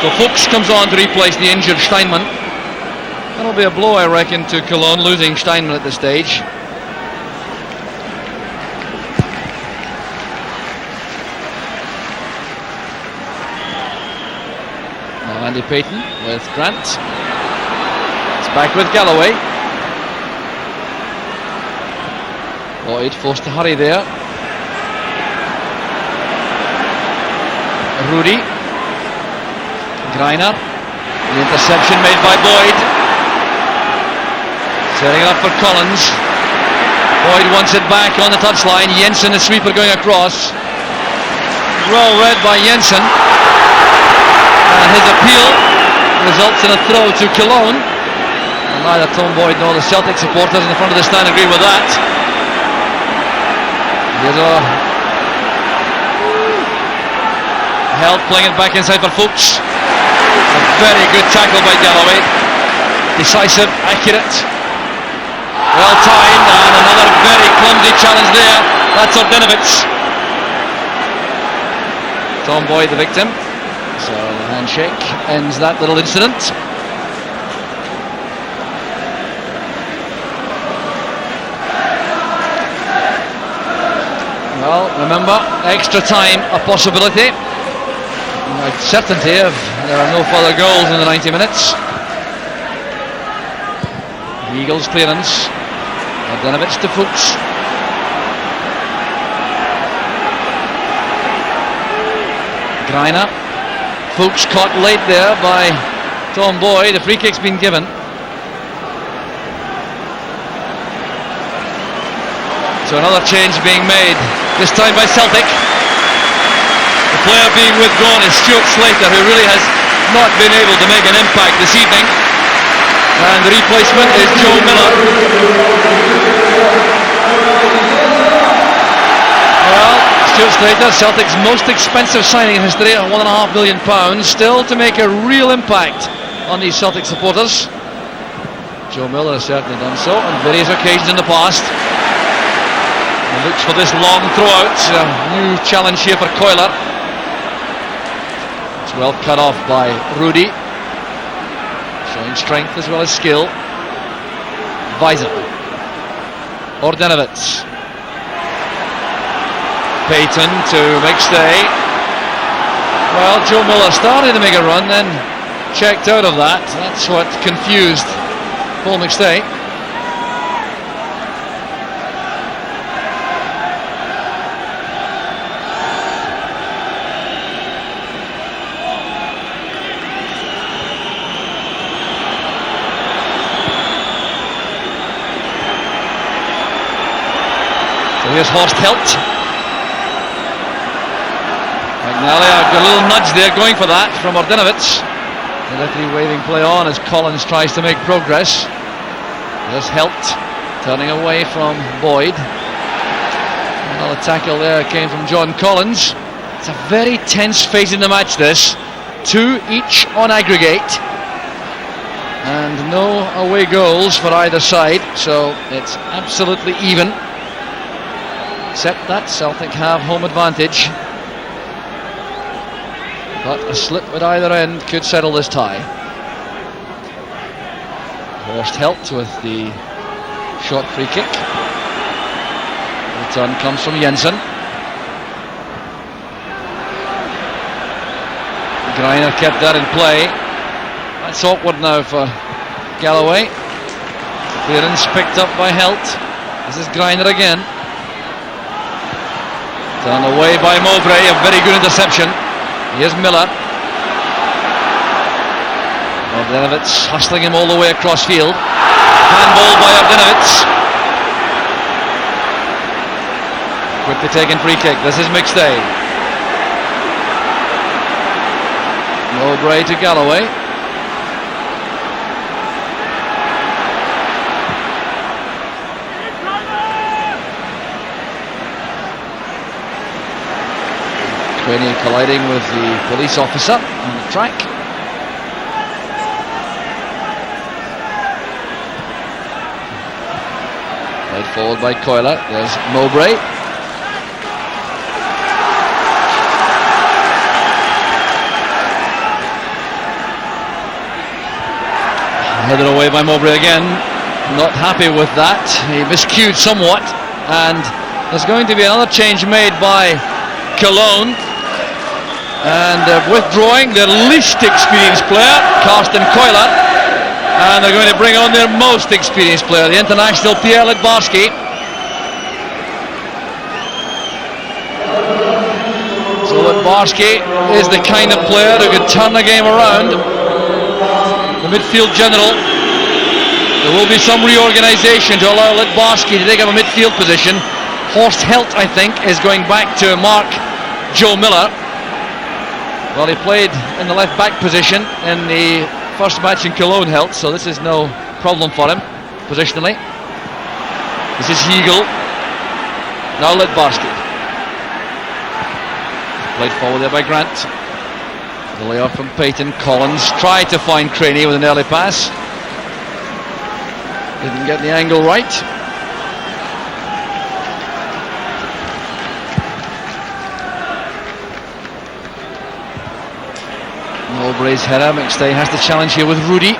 So Fuchs comes on to replace the injured Steinmann. That'll be a blow, I reckon, to Cologne, losing Steinmann at this stage. Now Andy Payton with Grant. It's back with Galloway. Boyd forced to hurry there. Rudy. Greiner. The interception made by Boyd. Setting it up for Collins. Boyd wants it back on the touchline. Jensen, the sweeper, going across. Well read by Jensen. And his appeal results in a throw to Cologne. And neither Tom Boyd nor the Celtic supporters in the front of the stand agree with that. Here's Held playing it back inside for Fuchs. A very good tackle by Galloway. Decisive, accurate, well timed, and another very clumsy challenge there. That's Ordinovitz. Tom Boyd the victim. So the handshake ends that little incident. Well, remember, extra time a possibility. Certainty if there are no further goals in the 90 minutes. The Eagles clearance. Ordinovitz to Fuchs. Greiner. Fuchs caught late there by Tom Boyd. The free kick's been given. So another change being made, this time by Celtic. The player being withdrawn is Stuart Slater, who really has not been able to make an impact this evening. And the replacement is Joe Miller. Well, Stuart Slater, Celtic's most expensive signing in history at £1.5 million, still to make a real impact on these Celtic supporters. Joe Miller has certainly done so on various occasions in the past. And looks for this long throw out. A new challenge here for Coiler. It's well cut off by Rudy. Showing strength as well as skill. Weiser. Ordinovitz. Payton to McStay. Well, Joe Miller started to make a run, then checked out of that. That's what confused Paul McStay. Here's Horst Held. McNally, a little nudge there, going for that from Ordinovitz. The referee waving play on as Collins tries to make progress. Here's Held, turning away from Boyd. Another tackle there came from John Collins. It's a very tense phase in the match, this. 2 each on aggregate. And no away goals for either side, so it's absolutely even. Except that Celtic have home advantage. But a slip at either end could settle this tie. Horst Held with the short free kick. The return comes from Jensen. Greiner kept that in play. That's awkward now for Galloway. Clearance picked up by Held. This is Greiner again. Turned away by Mowbray, a very good interception. Here's Miller. Ordinovitz hustling him all the way across field. Handball by Ordinovitz. Quickly taken free kick. This is McStay. Mowbray to Galloway. Queenie colliding with the police officer on the track. Led forward by Coiler. There's Mowbray. Headed away by Mowbray again. Not happy with that. He miscued somewhat, and there's going to be another change made by Cologne, and withdrawing their least experienced player, Karsten Keuler, and they're going to bring on their most experienced player, the international Pierre Littbarski. So Littbarski is the kind of player who could turn the game around. The midfield general. There will be some reorganisation to allow Littbarski to take up a midfield position. Horst Held, I think, is going back to mark Joe Miller. Well, he played in the left back position in the first match in Cologne, Held, so this is no problem for him positionally. This is Heagle. Now Littbarski. Played forward there by Grant. The layoff from Payton. Collins tried to find Craney with an early pass. Didn't get the angle right. Mowbray's header. McStay has to challenge here with Rudy.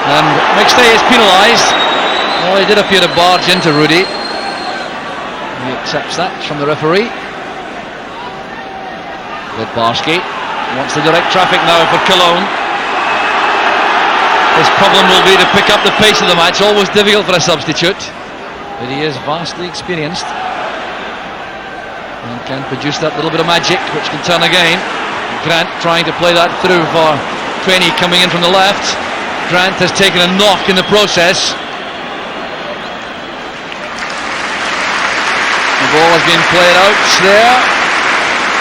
And McStay is penalised. Well, he did appear to barge into Rudy. He accepts that from the referee. Littbarski wants to direct traffic now for Cologne. His problem will be to pick up the pace of the match. Always difficult for a substitute, but he is vastly experienced and can produce that little bit of magic which can turn a game. Grant trying to play that through for Craney coming in from the left. Grant has taken a knock in the process. The ball has been played out there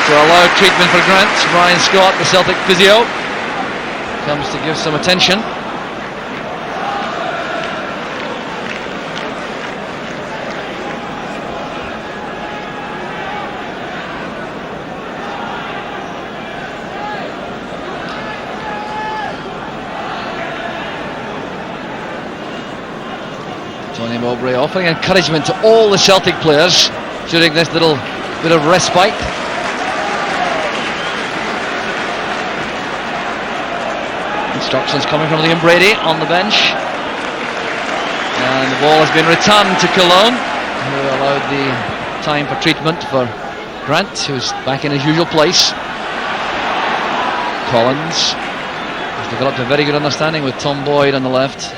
to allow treatment for Grant. Brian Scott, the Celtic physio, comes to give some attention. Johnny Mowbray offering encouragement to all the Celtic players during this little bit of respite. Instructions coming from Liam Brady on the bench, and the ball has been returned to Cologne, who allowed the time for treatment for Grant, who's back in his usual place. Collins has developed a very good understanding with Tom Boyd on the left.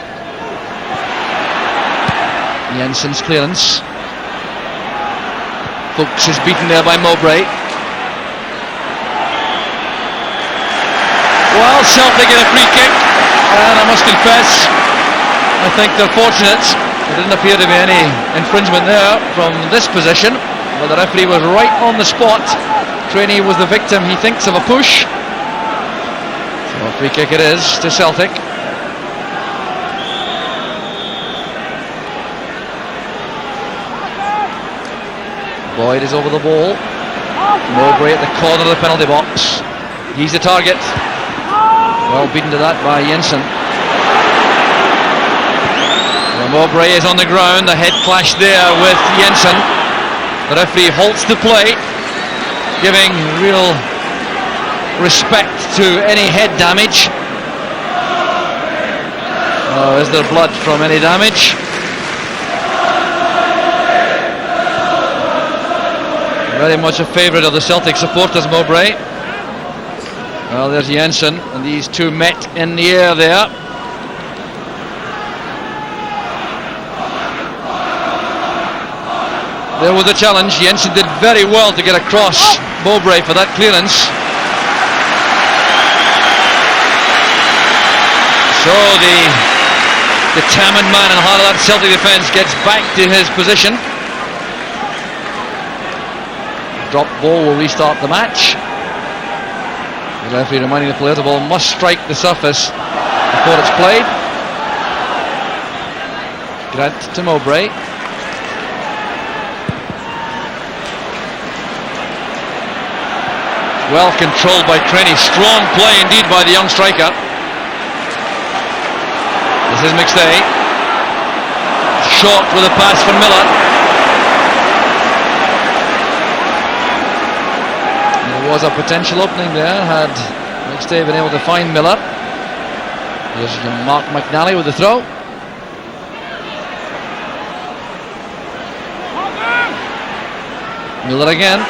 Jensen's clearance. Fuchs is beaten there by Mowbray. Well, Celtic get a free kick, and I must confess, I think they're fortunate. There didn't appear to be any infringement there from this position, but the referee was right on the spot. Craney was the victim, he thinks, of a push. So a free kick it is to Celtic. Boyd is over the ball. Mowbray at the corner of the penalty box. He's the target. Well beaten to that by Jensen. Well, Mowbray is on the ground. The head clash there with Jensen. The referee halts the play, giving real respect to any head damage. Oh, is there blood from any damage? Very much a favourite of the Celtic supporters, Mowbray. Well, there's Jensen, and these two met in the air there. There was a challenge. Jensen did very well to get across Mowbray for that clearance. So the determined man in the heart of that Celtic defence gets back to his position. Drop ball will restart the match. The referee reminding the player the ball must strike the surface before it's played. Grant to Mowbray. Well controlled by Craney. Strong play indeed by the young striker. This is McStay. Short with a pass for Miller. There was a potential opening there had McStay been able to find Miller. Here's Mark McNally with the throw. Miller again.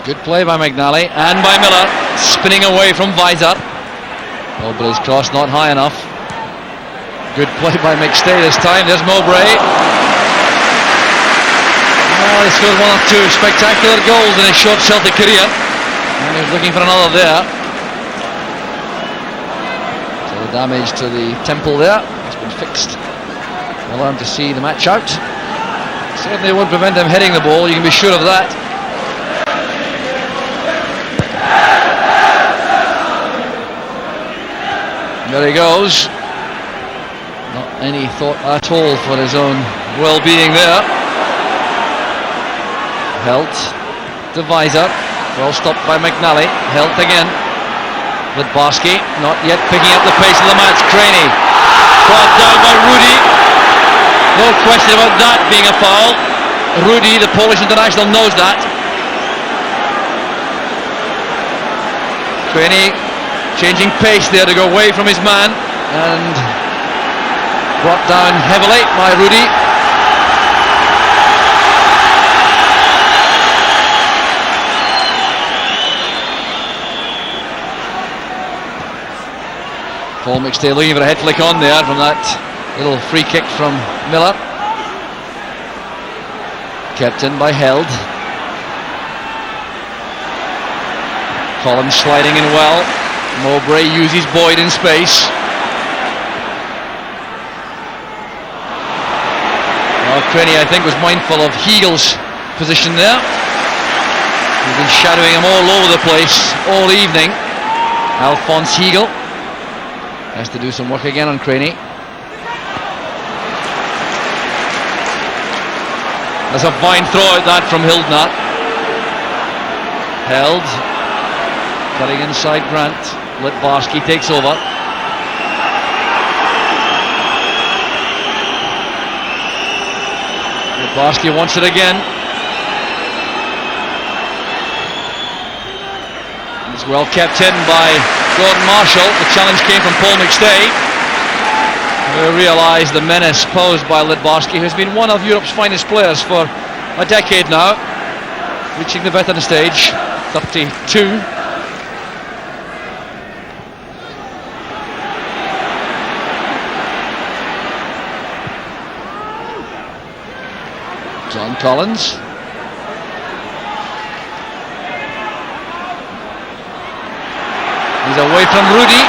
Good play by McNally and by Miller, spinning away from Weiser. Mowbray's cross not high enough. Good play by McStay this time. There's Mowbray. Oh, he scored one or two spectacular goals in his short Celtic career, and he was looking for another there. So the damage to the temple there has been fixed. Allow him to see the match out. Certainly won't prevent him hitting the ball, you can be sure of that. There he goes. Not any thought at all for his own well-being there. Helt to Weiser. Well stopped by McNally. Helt again. Lidbarski not yet picking up the pace of the match. Craney brought down by Rudy. No question about that being a foul. Rudy, the Polish international, knows that. Craney changing pace there to go away from his man, and brought down heavily by Rudy. Paul McStay looking for a head flick on there from that little free kick from Miller. Kept in by Held. Collins sliding in well. Mowbray uses Boyd in space. Well, Craney, I think, was mindful of Hegel's position there. He's been shadowing him all over the place all evening. Alphonse Hegel has to do some work again on Craney. There's a fine throw at that from Hildner. Held. Cutting inside Grant. Lidbarski takes over. Lidbarski wants it again. It's well kept in by Gordon Marshall. The challenge came from Paul McStay, who realised the menace posed by Lidbarski, who's been one of Europe's finest players for a decade now, reaching the veteran stage, 32. John Collins. He's away from Rudy.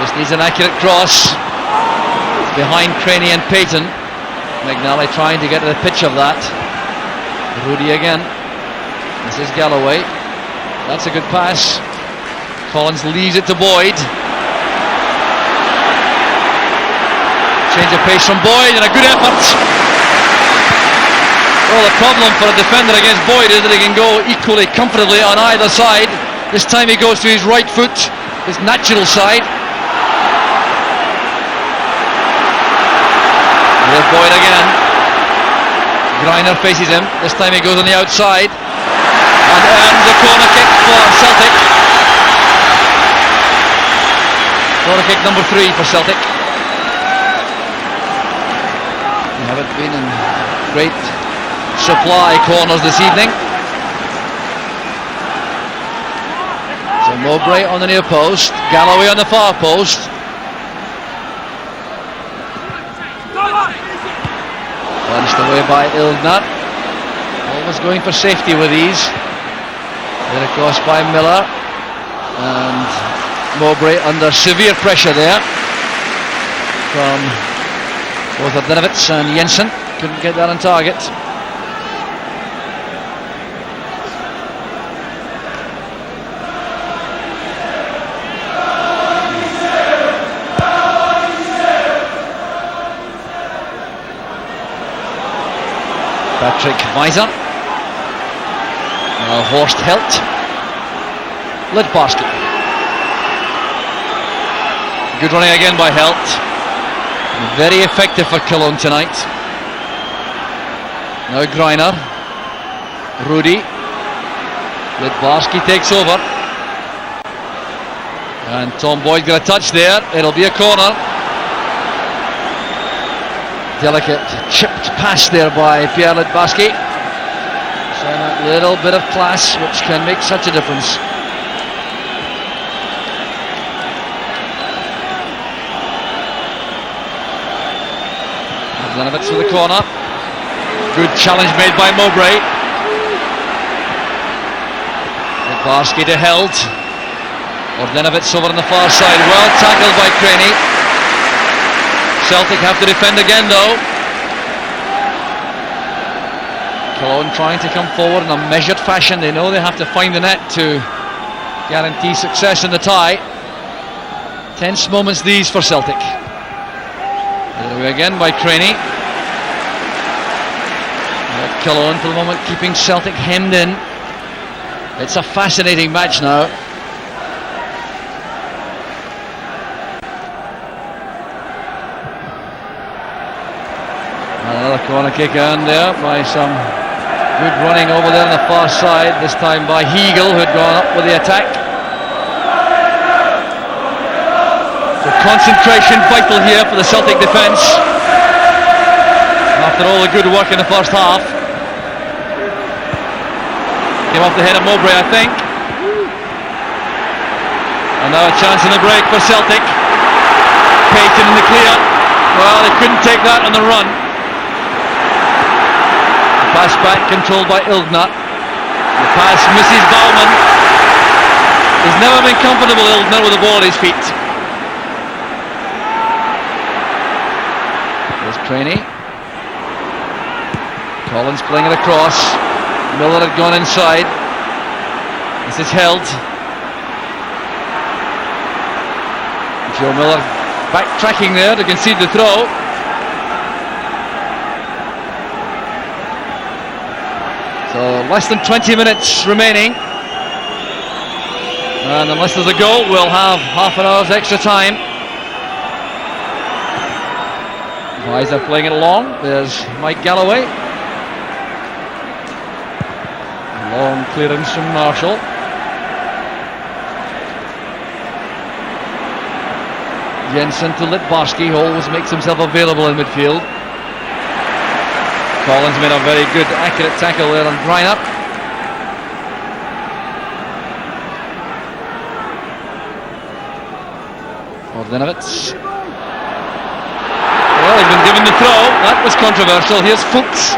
Just needs an accurate cross. It's behind Craney and Payton. McNally trying to get to the pitch of that. Rudy again. This is Galloway. That's a good pass. Collins leaves it to Boyd. Change of pace from Boyd and a good effort. Well, the problem for a defender against Boyd is that he can go equally comfortably on either side. This time he goes to his right foot, his natural side. There's Boyd again. Greiner faces him. This time he goes on the outside and earns a corner kick for Celtic. Corner kick number 3 for Celtic. They haven't been in great supply corners this evening. So Mowbray on the near post, Galloway on the far post. Punched away by Ildner. Always going for safety with these. Then across by Miller. And Mowbray under severe pressure there from both Ardenovitz and Jensen. Couldn't get that on target. Patrick Weiser. Now Horst Helt. Lidbarski. Good running again by Helt. Very effective for Cologne tonight. Now Greiner. Rudy. Lidbarski takes over. And Tom Boyd got a touch there. It'll be a corner. Delicate chipped pass there by Pierre Littbarski. So that little bit of class which can make such a difference. Lenovitz for the corner. Good challenge made by Mowbray. Littbarski to Held. Ordenovitz over on the far side. Well tackled by Craney. Celtic have to defend again though. Cologne trying to come forward in a measured fashion. They know they have to find the net to guarantee success in the tie. Tense moments these for Celtic. Away again by Craney. Cologne for the moment keeping Celtic hemmed in. It's a fascinating match now. Another corner kick earned there by some good running over there on the far side, this time by Heagle, who had gone up with the attack. So concentration vital here for the Celtic defence after all the good work in the first half. Came off the head of Mowbray, I think. And now a chance in the break for Celtic. Payton in the clear. Well, they couldn't take that on the run. The pass back controlled by Ildner. The pass misses Baumann. He's never been comfortable, Ildner, with the ball at his feet. There's Craney. Collins playing it across. Miller had gone inside. This is Held. Joe Miller backtracking there to concede the throw. So less than 20 minutes remaining. And unless there's a goal, we'll have half an hour's extra time. Weiser playing it along. There's Mike Galloway. Long clearance from Marshall. Jensen to Littbarski, who always makes himself available in midfield. Collins made a very good, accurate tackle there on Brynup. Ordenovitz. Well, he's been given the throw. That was controversial. Here's Fuchs.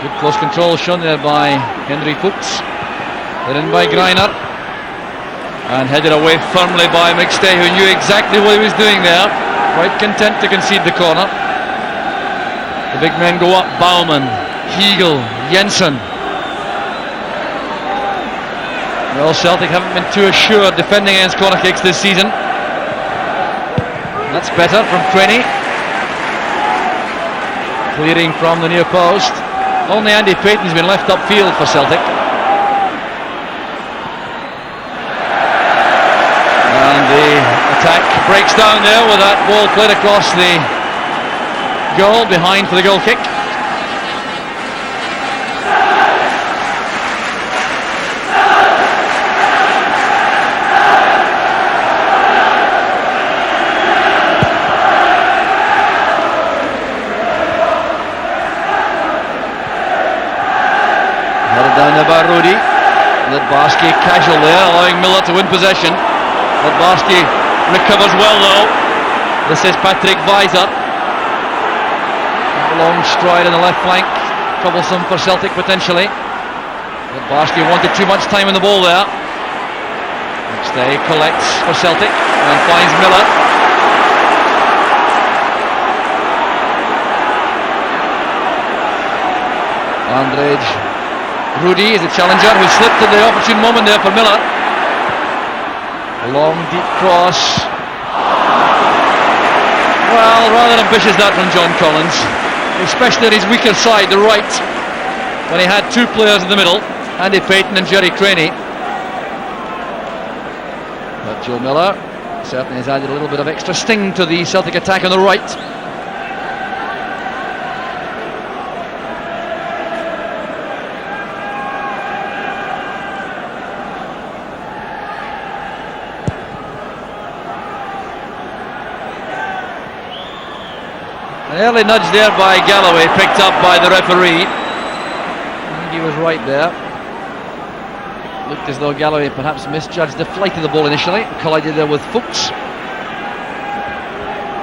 Good close control shown there by Henry Fuchs. They're in by Greiner. And headed away firmly by McStay, who knew exactly what he was doing there. Quite content to concede the corner. The big men go up. Baumann, Heagle, Jensen. Well, Celtic haven't been too assured defending against corner kicks this season. That's better from Craney. Clearing from the near post. Only Andy Payton's been left upfield for Celtic. And the attack breaks down there with that ball played across the goal, behind for the goal kick. Down there by Rudy. Littbarski casual there, allowing Miller to win possession. Littbarski recovers well though. This is Patrick Weiser. A long stride on the left flank. Troublesome for Celtic potentially. Littbarski wanted too much time on the ball there. McStay collects for Celtic and finds Miller. Andrej Rudy is a challenger who slipped at the opportune moment there for Miller. A long deep cross. Well, rather ambitious that from John Collins, especially at his weaker side, the right, when he had two players in the middle, Andy Payton and Jerry Craney. But Joe Miller certainly has added a little bit of extra sting to the Celtic attack on the right. Early nudge there by Galloway, picked up by the referee. I think he was right there. Looked as though Galloway perhaps misjudged the flight of the ball initially. Collided there with Fuchs.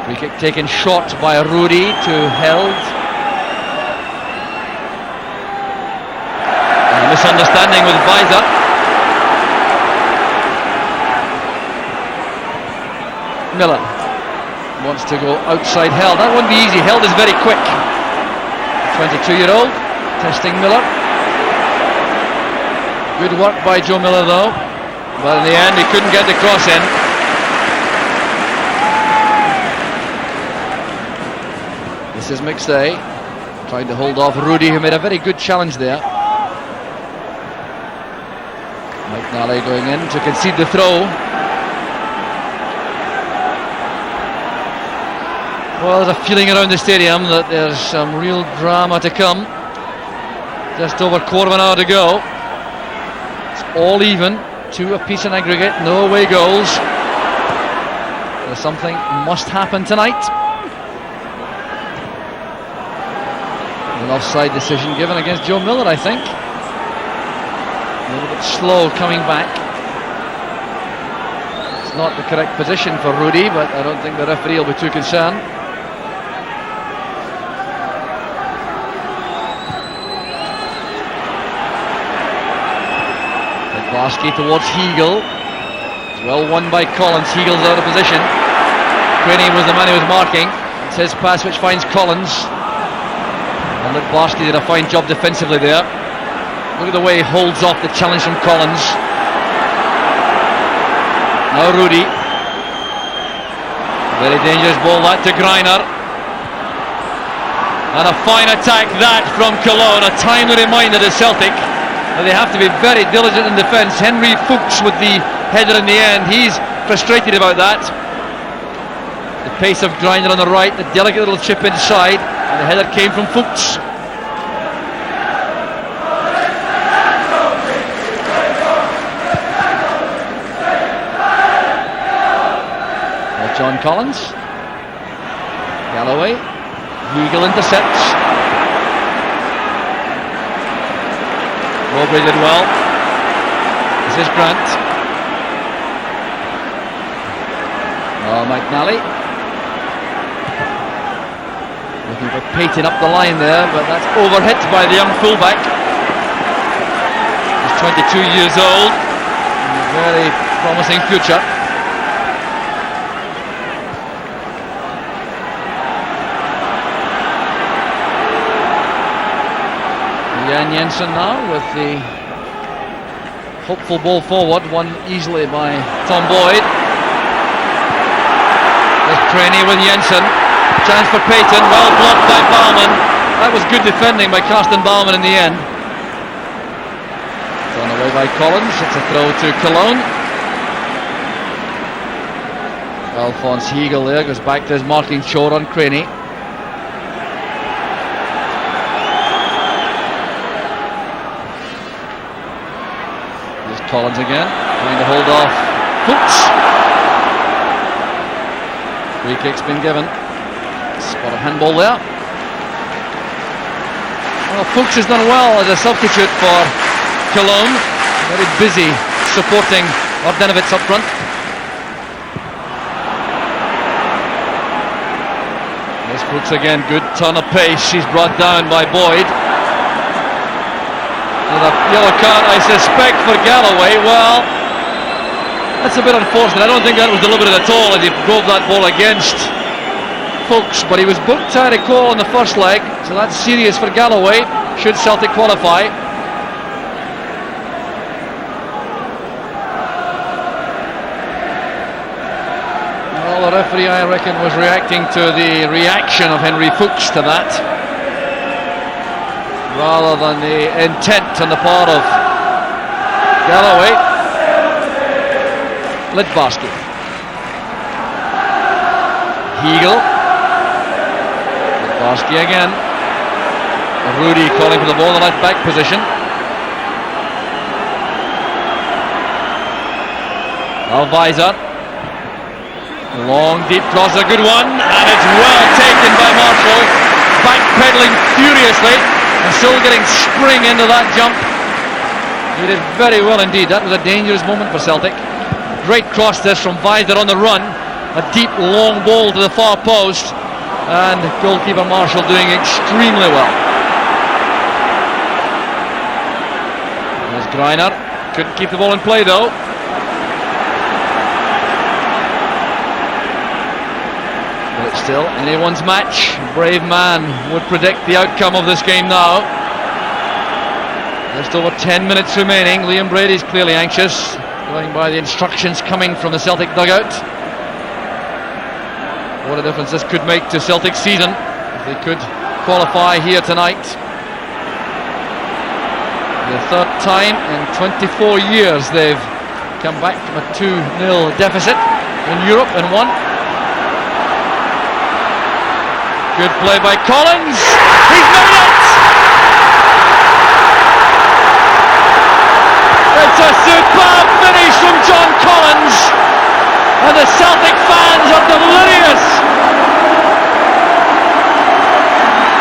Free kick taken short by Rudy to Held. A misunderstanding with Weiser. Miller wants to go outside Held. That won't be easy. Held is very quick. 22-year-old testing Miller. Good work by Joe Miller though, but in the end he couldn't get the cross in. This is McStay trying to hold off Rudy, who made a very good challenge there. McNally going in to concede the throw. Well, there's a feeling around the stadium that there's some real drama to come. Just over quarter of an hour to go. It's all even, 2 apiece in aggregate, no away goals. There's something must happen tonight. An offside decision given against Joe Miller, I think. A little bit slow coming back. It's not the correct position for Rudy, but I don't think the referee will be too concerned. Barsky towards Heagle. It's well won by Collins. Heagle's out of position. Craney was the man who was marking. It's his pass which finds Collins. And look, Barsky did a fine job defensively there. Look at the way he holds off the challenge from Collins. Now Rudy. Very dangerous ball that to Greiner. And a fine attack that from Cologne. A timely reminder to Celtic. They have to be very diligent in defence. Henry Fuchs with the header in the end. He's frustrated about that. The pace of Greiner on the right, the delicate little chip inside, and the header came from Fuchs. Well, John Collins. Galloway. Heagle intercepts. Mowbray did well. This is Grant. Oh, McNally. Looking for Payton up the line there, but that's overhit by the young fullback. He's 22 years old. Very promising future. Jan Jensen now with the hopeful ball forward, won easily by Tom Boyd. There's Craney with Jensen. Chance for Payton, well blocked by Baumann. That was good defending by Karsten Baumann in the end. Thrown away by Collins. It's a throw to Cologne. Alphonse Heagle there goes back to his marking chore on Craney. Collins again, trying to hold off Fuchs. Free kick's been given. Spot of handball there. Well, Fuchs has done well as a substitute for Cologne. Very busy supporting Ardenovitz up front. There's Fuchs again, good turn of pace. He's brought down by Boyd. With a yellow card, I suspect, for Galloway. Well, that's a bit unfortunate. I don't think that was deliberate at all as he drove that ball against Fuchs, but he was booked to recall in the first leg, so that's serious for Galloway, should Celtic qualify. Well, the referee, I reckon, was reacting to the reaction of Henry Fuchs to that, rather than the intent on the part of Galloway. Lidbarsky. Heagle. Lidbarsky again. Rudy calling for the ball in the left back position. Now Weiser. Long deep cross, a good one, and it's well taken by Marshall, backpedaling furiously and still getting spring into that jump. He did very well indeed. That was a dangerous moment for Celtic. Great cross this from Weiser on the run, a deep long ball to the far post, and goalkeeper Marshall doing extremely well. There's Greiner, couldn't keep the ball in play though. But it's still anyone's match. Brave man would predict the outcome of this game now. Just over 10 minutes remaining. Liam Brady's clearly anxious, going by the instructions coming from the Celtic dugout. What a difference this could make to Celtic's season if they could qualify here tonight. The third time in 24 years they've come back from a 2-0 deficit in Europe and won. Good play by Collins. He's made it! It's a superb finish from John Collins, and the Celtic fans are delirious.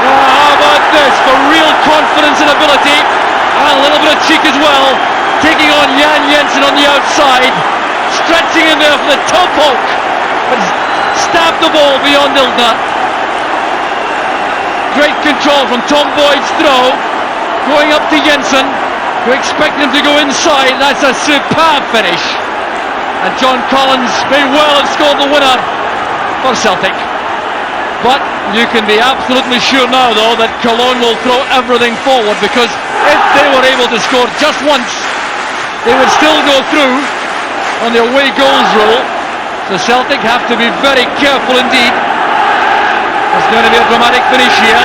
How about this for real confidence and ability, and a little bit of cheek as well, taking on Jan Jensen on the outside, stretching in there for the toe poke, but stabbed the ball beyond Ilda. Great control from Tom Boyd's throw, going up to Jensen, who expect him to go inside. That's a superb finish, and John Collins may well have scored the winner for Celtic. But you can be absolutely sure now though that Cologne will throw everything forward, because if they were able to score just once, they would still go through on the away goals rule. So Celtic have to be very careful indeed. There's going to be a dramatic finish here.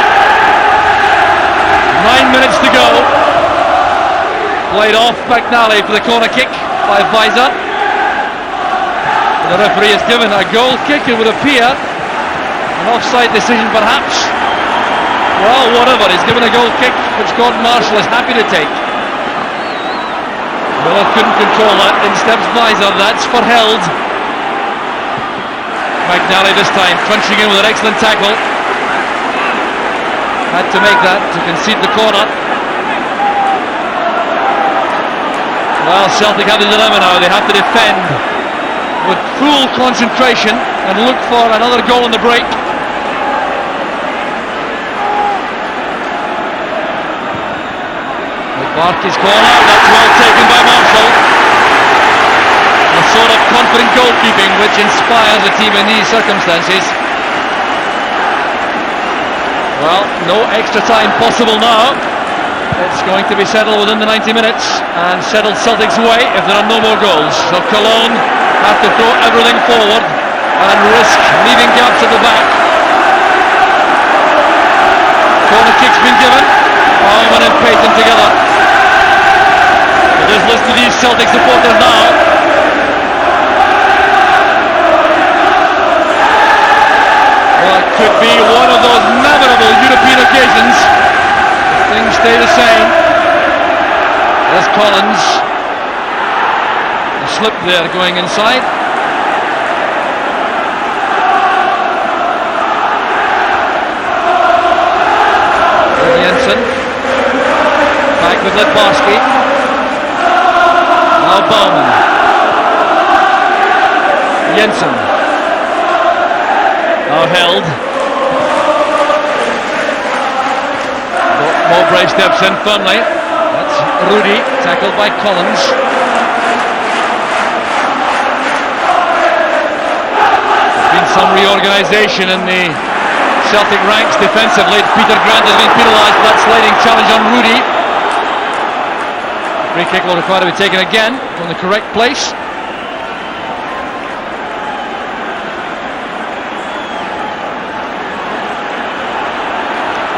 9 minutes to go. Played off McNally for the corner kick by Weiser. The referee has given a goal kick, it would appear. An offside decision perhaps. Well, whatever, he's given a goal kick which Gordon Marshall is happy to take. Miller couldn't control that. In steps Weiser, that's for Held. McNally this time crunching in with an excellent tackle. Had to make that to concede the corner. Well, Celtic have the dilemma now. They have to defend with full concentration and look for another goal in the break. McBarkey's corner, that's well taken by Marshall. A sort of confident goalkeeping which inspires a team in these circumstances. Well, no extra time possible now. It's going to be settled within the 90 minutes and settled Celtic's way if there are no more goals. So Cologne have to throw everything forward and risk leaving gaps at the back. Corner kick's been given. Baumann and Payton together. So just listen to these Celtic supporters now. Well, it could be one of those memorable European occasions if things stay the same. There's Collins. A slip there going inside. Jensen. Back with Litbarski. Now Baumann. Jensen. Now Held. Mowbray steps in firmly. That's Rudy, tackled by Collins. There's been some reorganisation in the Celtic ranks defensively. Peter Grant has been penalised for that sliding challenge on Rudy. Free kick will require to be taken again from the correct place.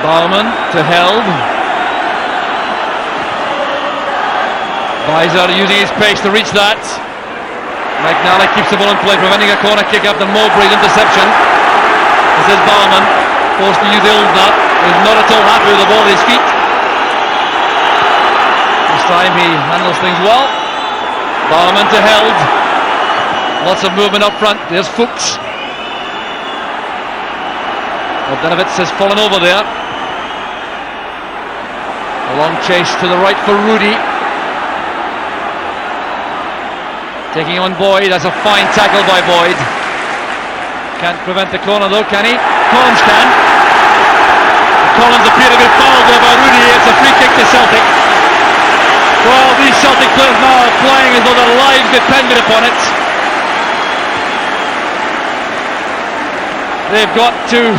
Baumann to Held. Weiser using his pace to reach that. McNally keeps the ball in play, preventing a corner kick after Mowbray's interception. This is Baumann, forced to use Ilda, who's not at all happy with the ball at his feet. This time he handles things well. Baumann to Held. Lots of movement up front. There's Fuchs. Bogdanovic has fallen over there. A long chase to the right for Rudy. Taking on Boyd. That's a fine tackle by Boyd. Can't prevent the corner though, can he? Collins can. Collins appear to be fouled there by Rudy. It's a free kick to Celtic. Well, these Celtic players now are playing as though their lives depended upon it. They've got to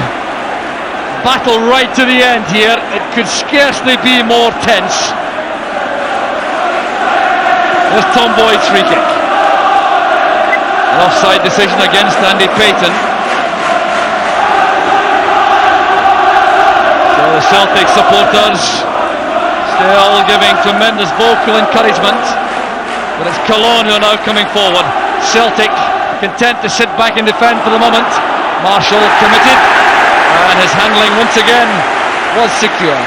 battle right to the end here. It could scarcely be more tense. There's Tom Boyd's free kick. An offside decision against Andy Payton. So the Celtic supporters still giving tremendous vocal encouragement. But it's Cologne who are now coming forward. Celtic content to sit back and defend for the moment. Marshall committed, and his handling once again was secure.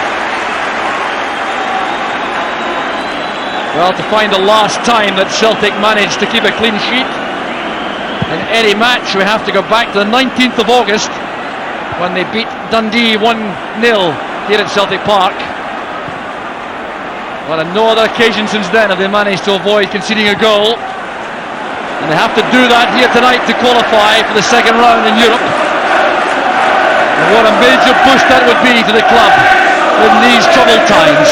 Well, to find the last time that Celtic managed to keep a clean sheet in any match, we have to go back to the 19th of August when they beat Dundee 1-0 here at Celtic Park. Well, on no other occasion since then have they managed to avoid conceding a goal. And they have to do that here tonight to qualify for the second round in Europe. And what a major boost that would be to the club in these troubled times.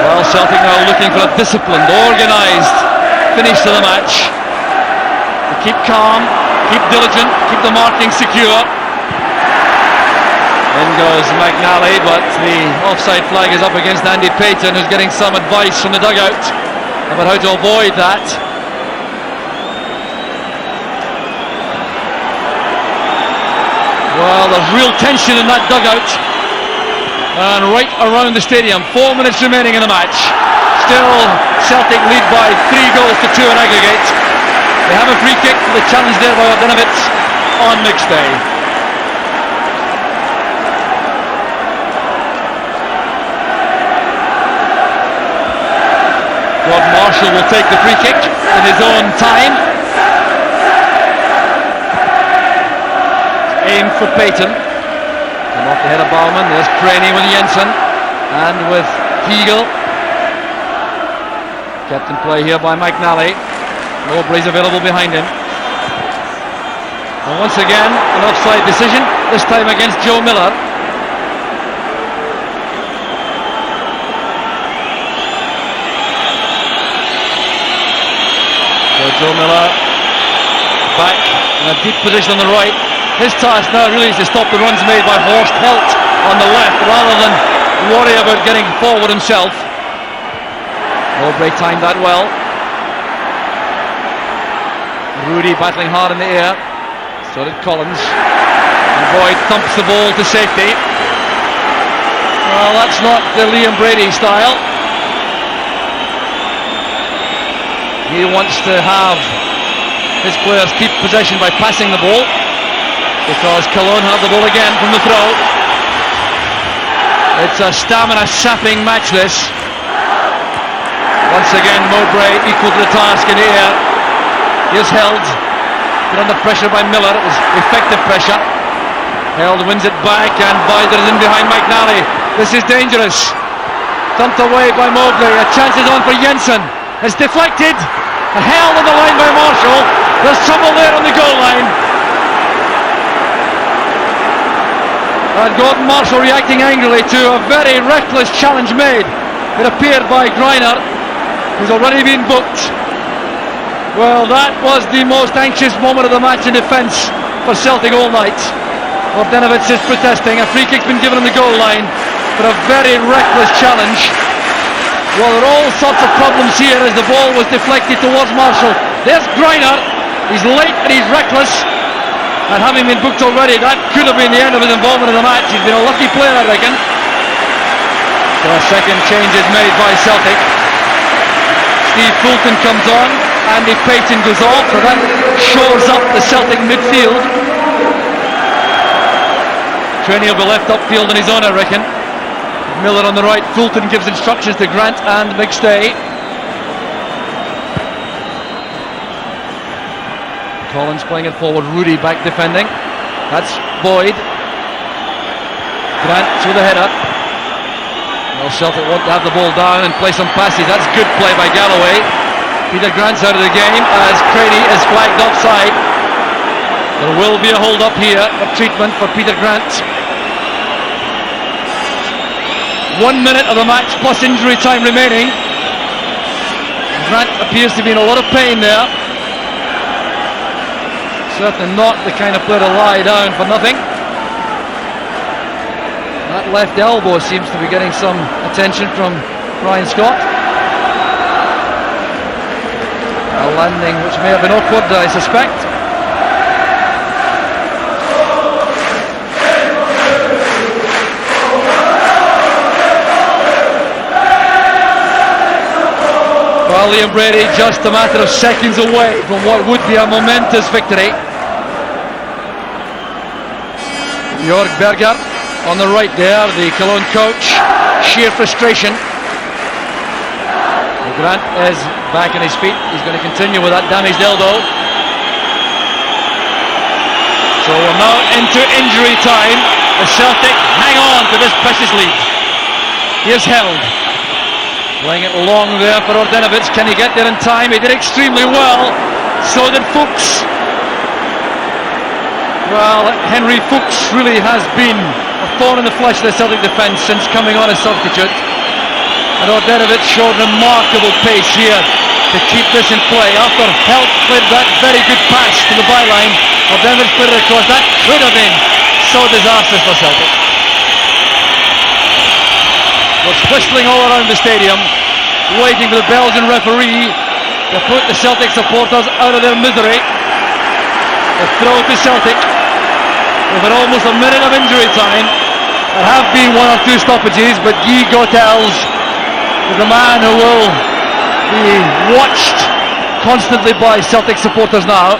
Well, Celtic now looking for a disciplined, organised finish to the match. To keep calm, keep diligent, keep the marking secure. In goes McNally, but the offside flag is up against Andy Payton, who's getting some advice from the dugout about how to avoid that. Well, there's real tension in that dugout and right around the stadium. 4 minutes remaining in the match. Still Celtic lead by 3-2 in aggregate. They have a free kick for the challenge there by Bogdanovic on McStay. Gordon Marshall will take the free kick in his own time. Aim for Payton. And off the head of Baumann. There's Craney with Jensen and with Hegel. Kept in play here by McNally. Mowbray's available behind him. And once again, an offside decision, this time against Joe Miller. Joe Miller back in a deep position on the right. His task now really is to stop the runs made by Horst Held on the left rather than worry about getting forward himself. Mowbray timed that well. Rudy battling hard in the air. So did Collins. And Boyd thumps the ball to safety. Well, that's not the Liam Brady style. He wants to have his players keep possession by passing the ball, because Cologne have the ball again from the throw. It's a stamina sapping match this. Once again Mowbray equal to the task in the air. Here's Held, put under pressure by Miller. It was effective pressure. Held wins it back and Bider is in behind McNally. This is dangerous. Thumped away by Mowbray. A chance is on for Jensen. It's deflected. Held on the line by Marshall. There's trouble there on the goal line. And Gordon Marshall reacting angrily to a very reckless challenge made, it appeared, by Greiner, who's already been booked. Well, that was the most anxious moment of the match in defence for Celtic all night. Bogdanovic is protesting. A free kick's been given on the goal line for a very reckless challenge. Well, there are all sorts of problems here as the ball was deflected towards Marshall. There's Greiner. He's late and he's reckless. And having been booked already, that could have been the end of his involvement in the match. He's been a lucky player, I reckon. So a second change is made by Celtic. Steve Fulton comes on. Andy Payton goes off. So that shores up the Celtic midfield. Craney will be left upfield on his own, I reckon. Miller on the right. Fulton gives instructions to Grant and McStay. Collins playing it forward, Rudy back defending. That's Boyd. Grant through the header. Well, Celtic want to have the ball down and play some passes. That's good play by Galloway. Peter Grant's out of the game as Crady is flagged offside. There will be a hold up here of treatment for Peter Grant. 1 minute of the match plus injury time remaining. Grant appears to be in a lot of pain there. Certainly not the kind of player to lie down for nothing. That left elbow seems to be getting some attention from Ryan Scott. A landing which may have been awkward, I suspect. Well, Liam Brady just a matter of seconds away from what would be a momentous victory. Jörg Berger on the right there, the Cologne coach, sheer frustration. Grant is back on his feet. He's going to continue with that damaged elbow. So we're now into injury time. The Celtic hang on to this precious lead. He is held. Playing it long there for Ordenovic. Can he get there in time? He did extremely well. So did Fuchs. Well, Henry Fuchs really has been a thorn in the flesh of the Celtic defence since coming on as substitute. And Ordenovic showed remarkable pace here to keep this in play. After Helt played that very good pass to the byline, Ordenovic played it across. That could have been so disastrous for Celtic. Was whistling all around the stadium, waiting for the Belgian referee to put the Celtic supporters out of their misery. The throw to Celtic. We've had almost a minute of injury time. There have been one or two stoppages, but Guy Gotels is the man who will be watched constantly by Celtic supporters now.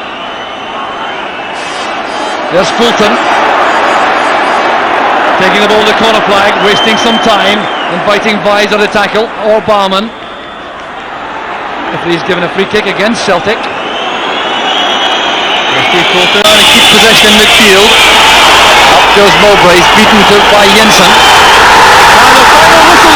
There's Fulton taking the ball to the corner flag, wasting some time, inviting Weiser to tackle, or Baumann. If he's given a free kick against Celtic. Steve Coulter trying to keep possession in midfield. Up goes Mowbray, he's beaten by Jensen. And the final whistle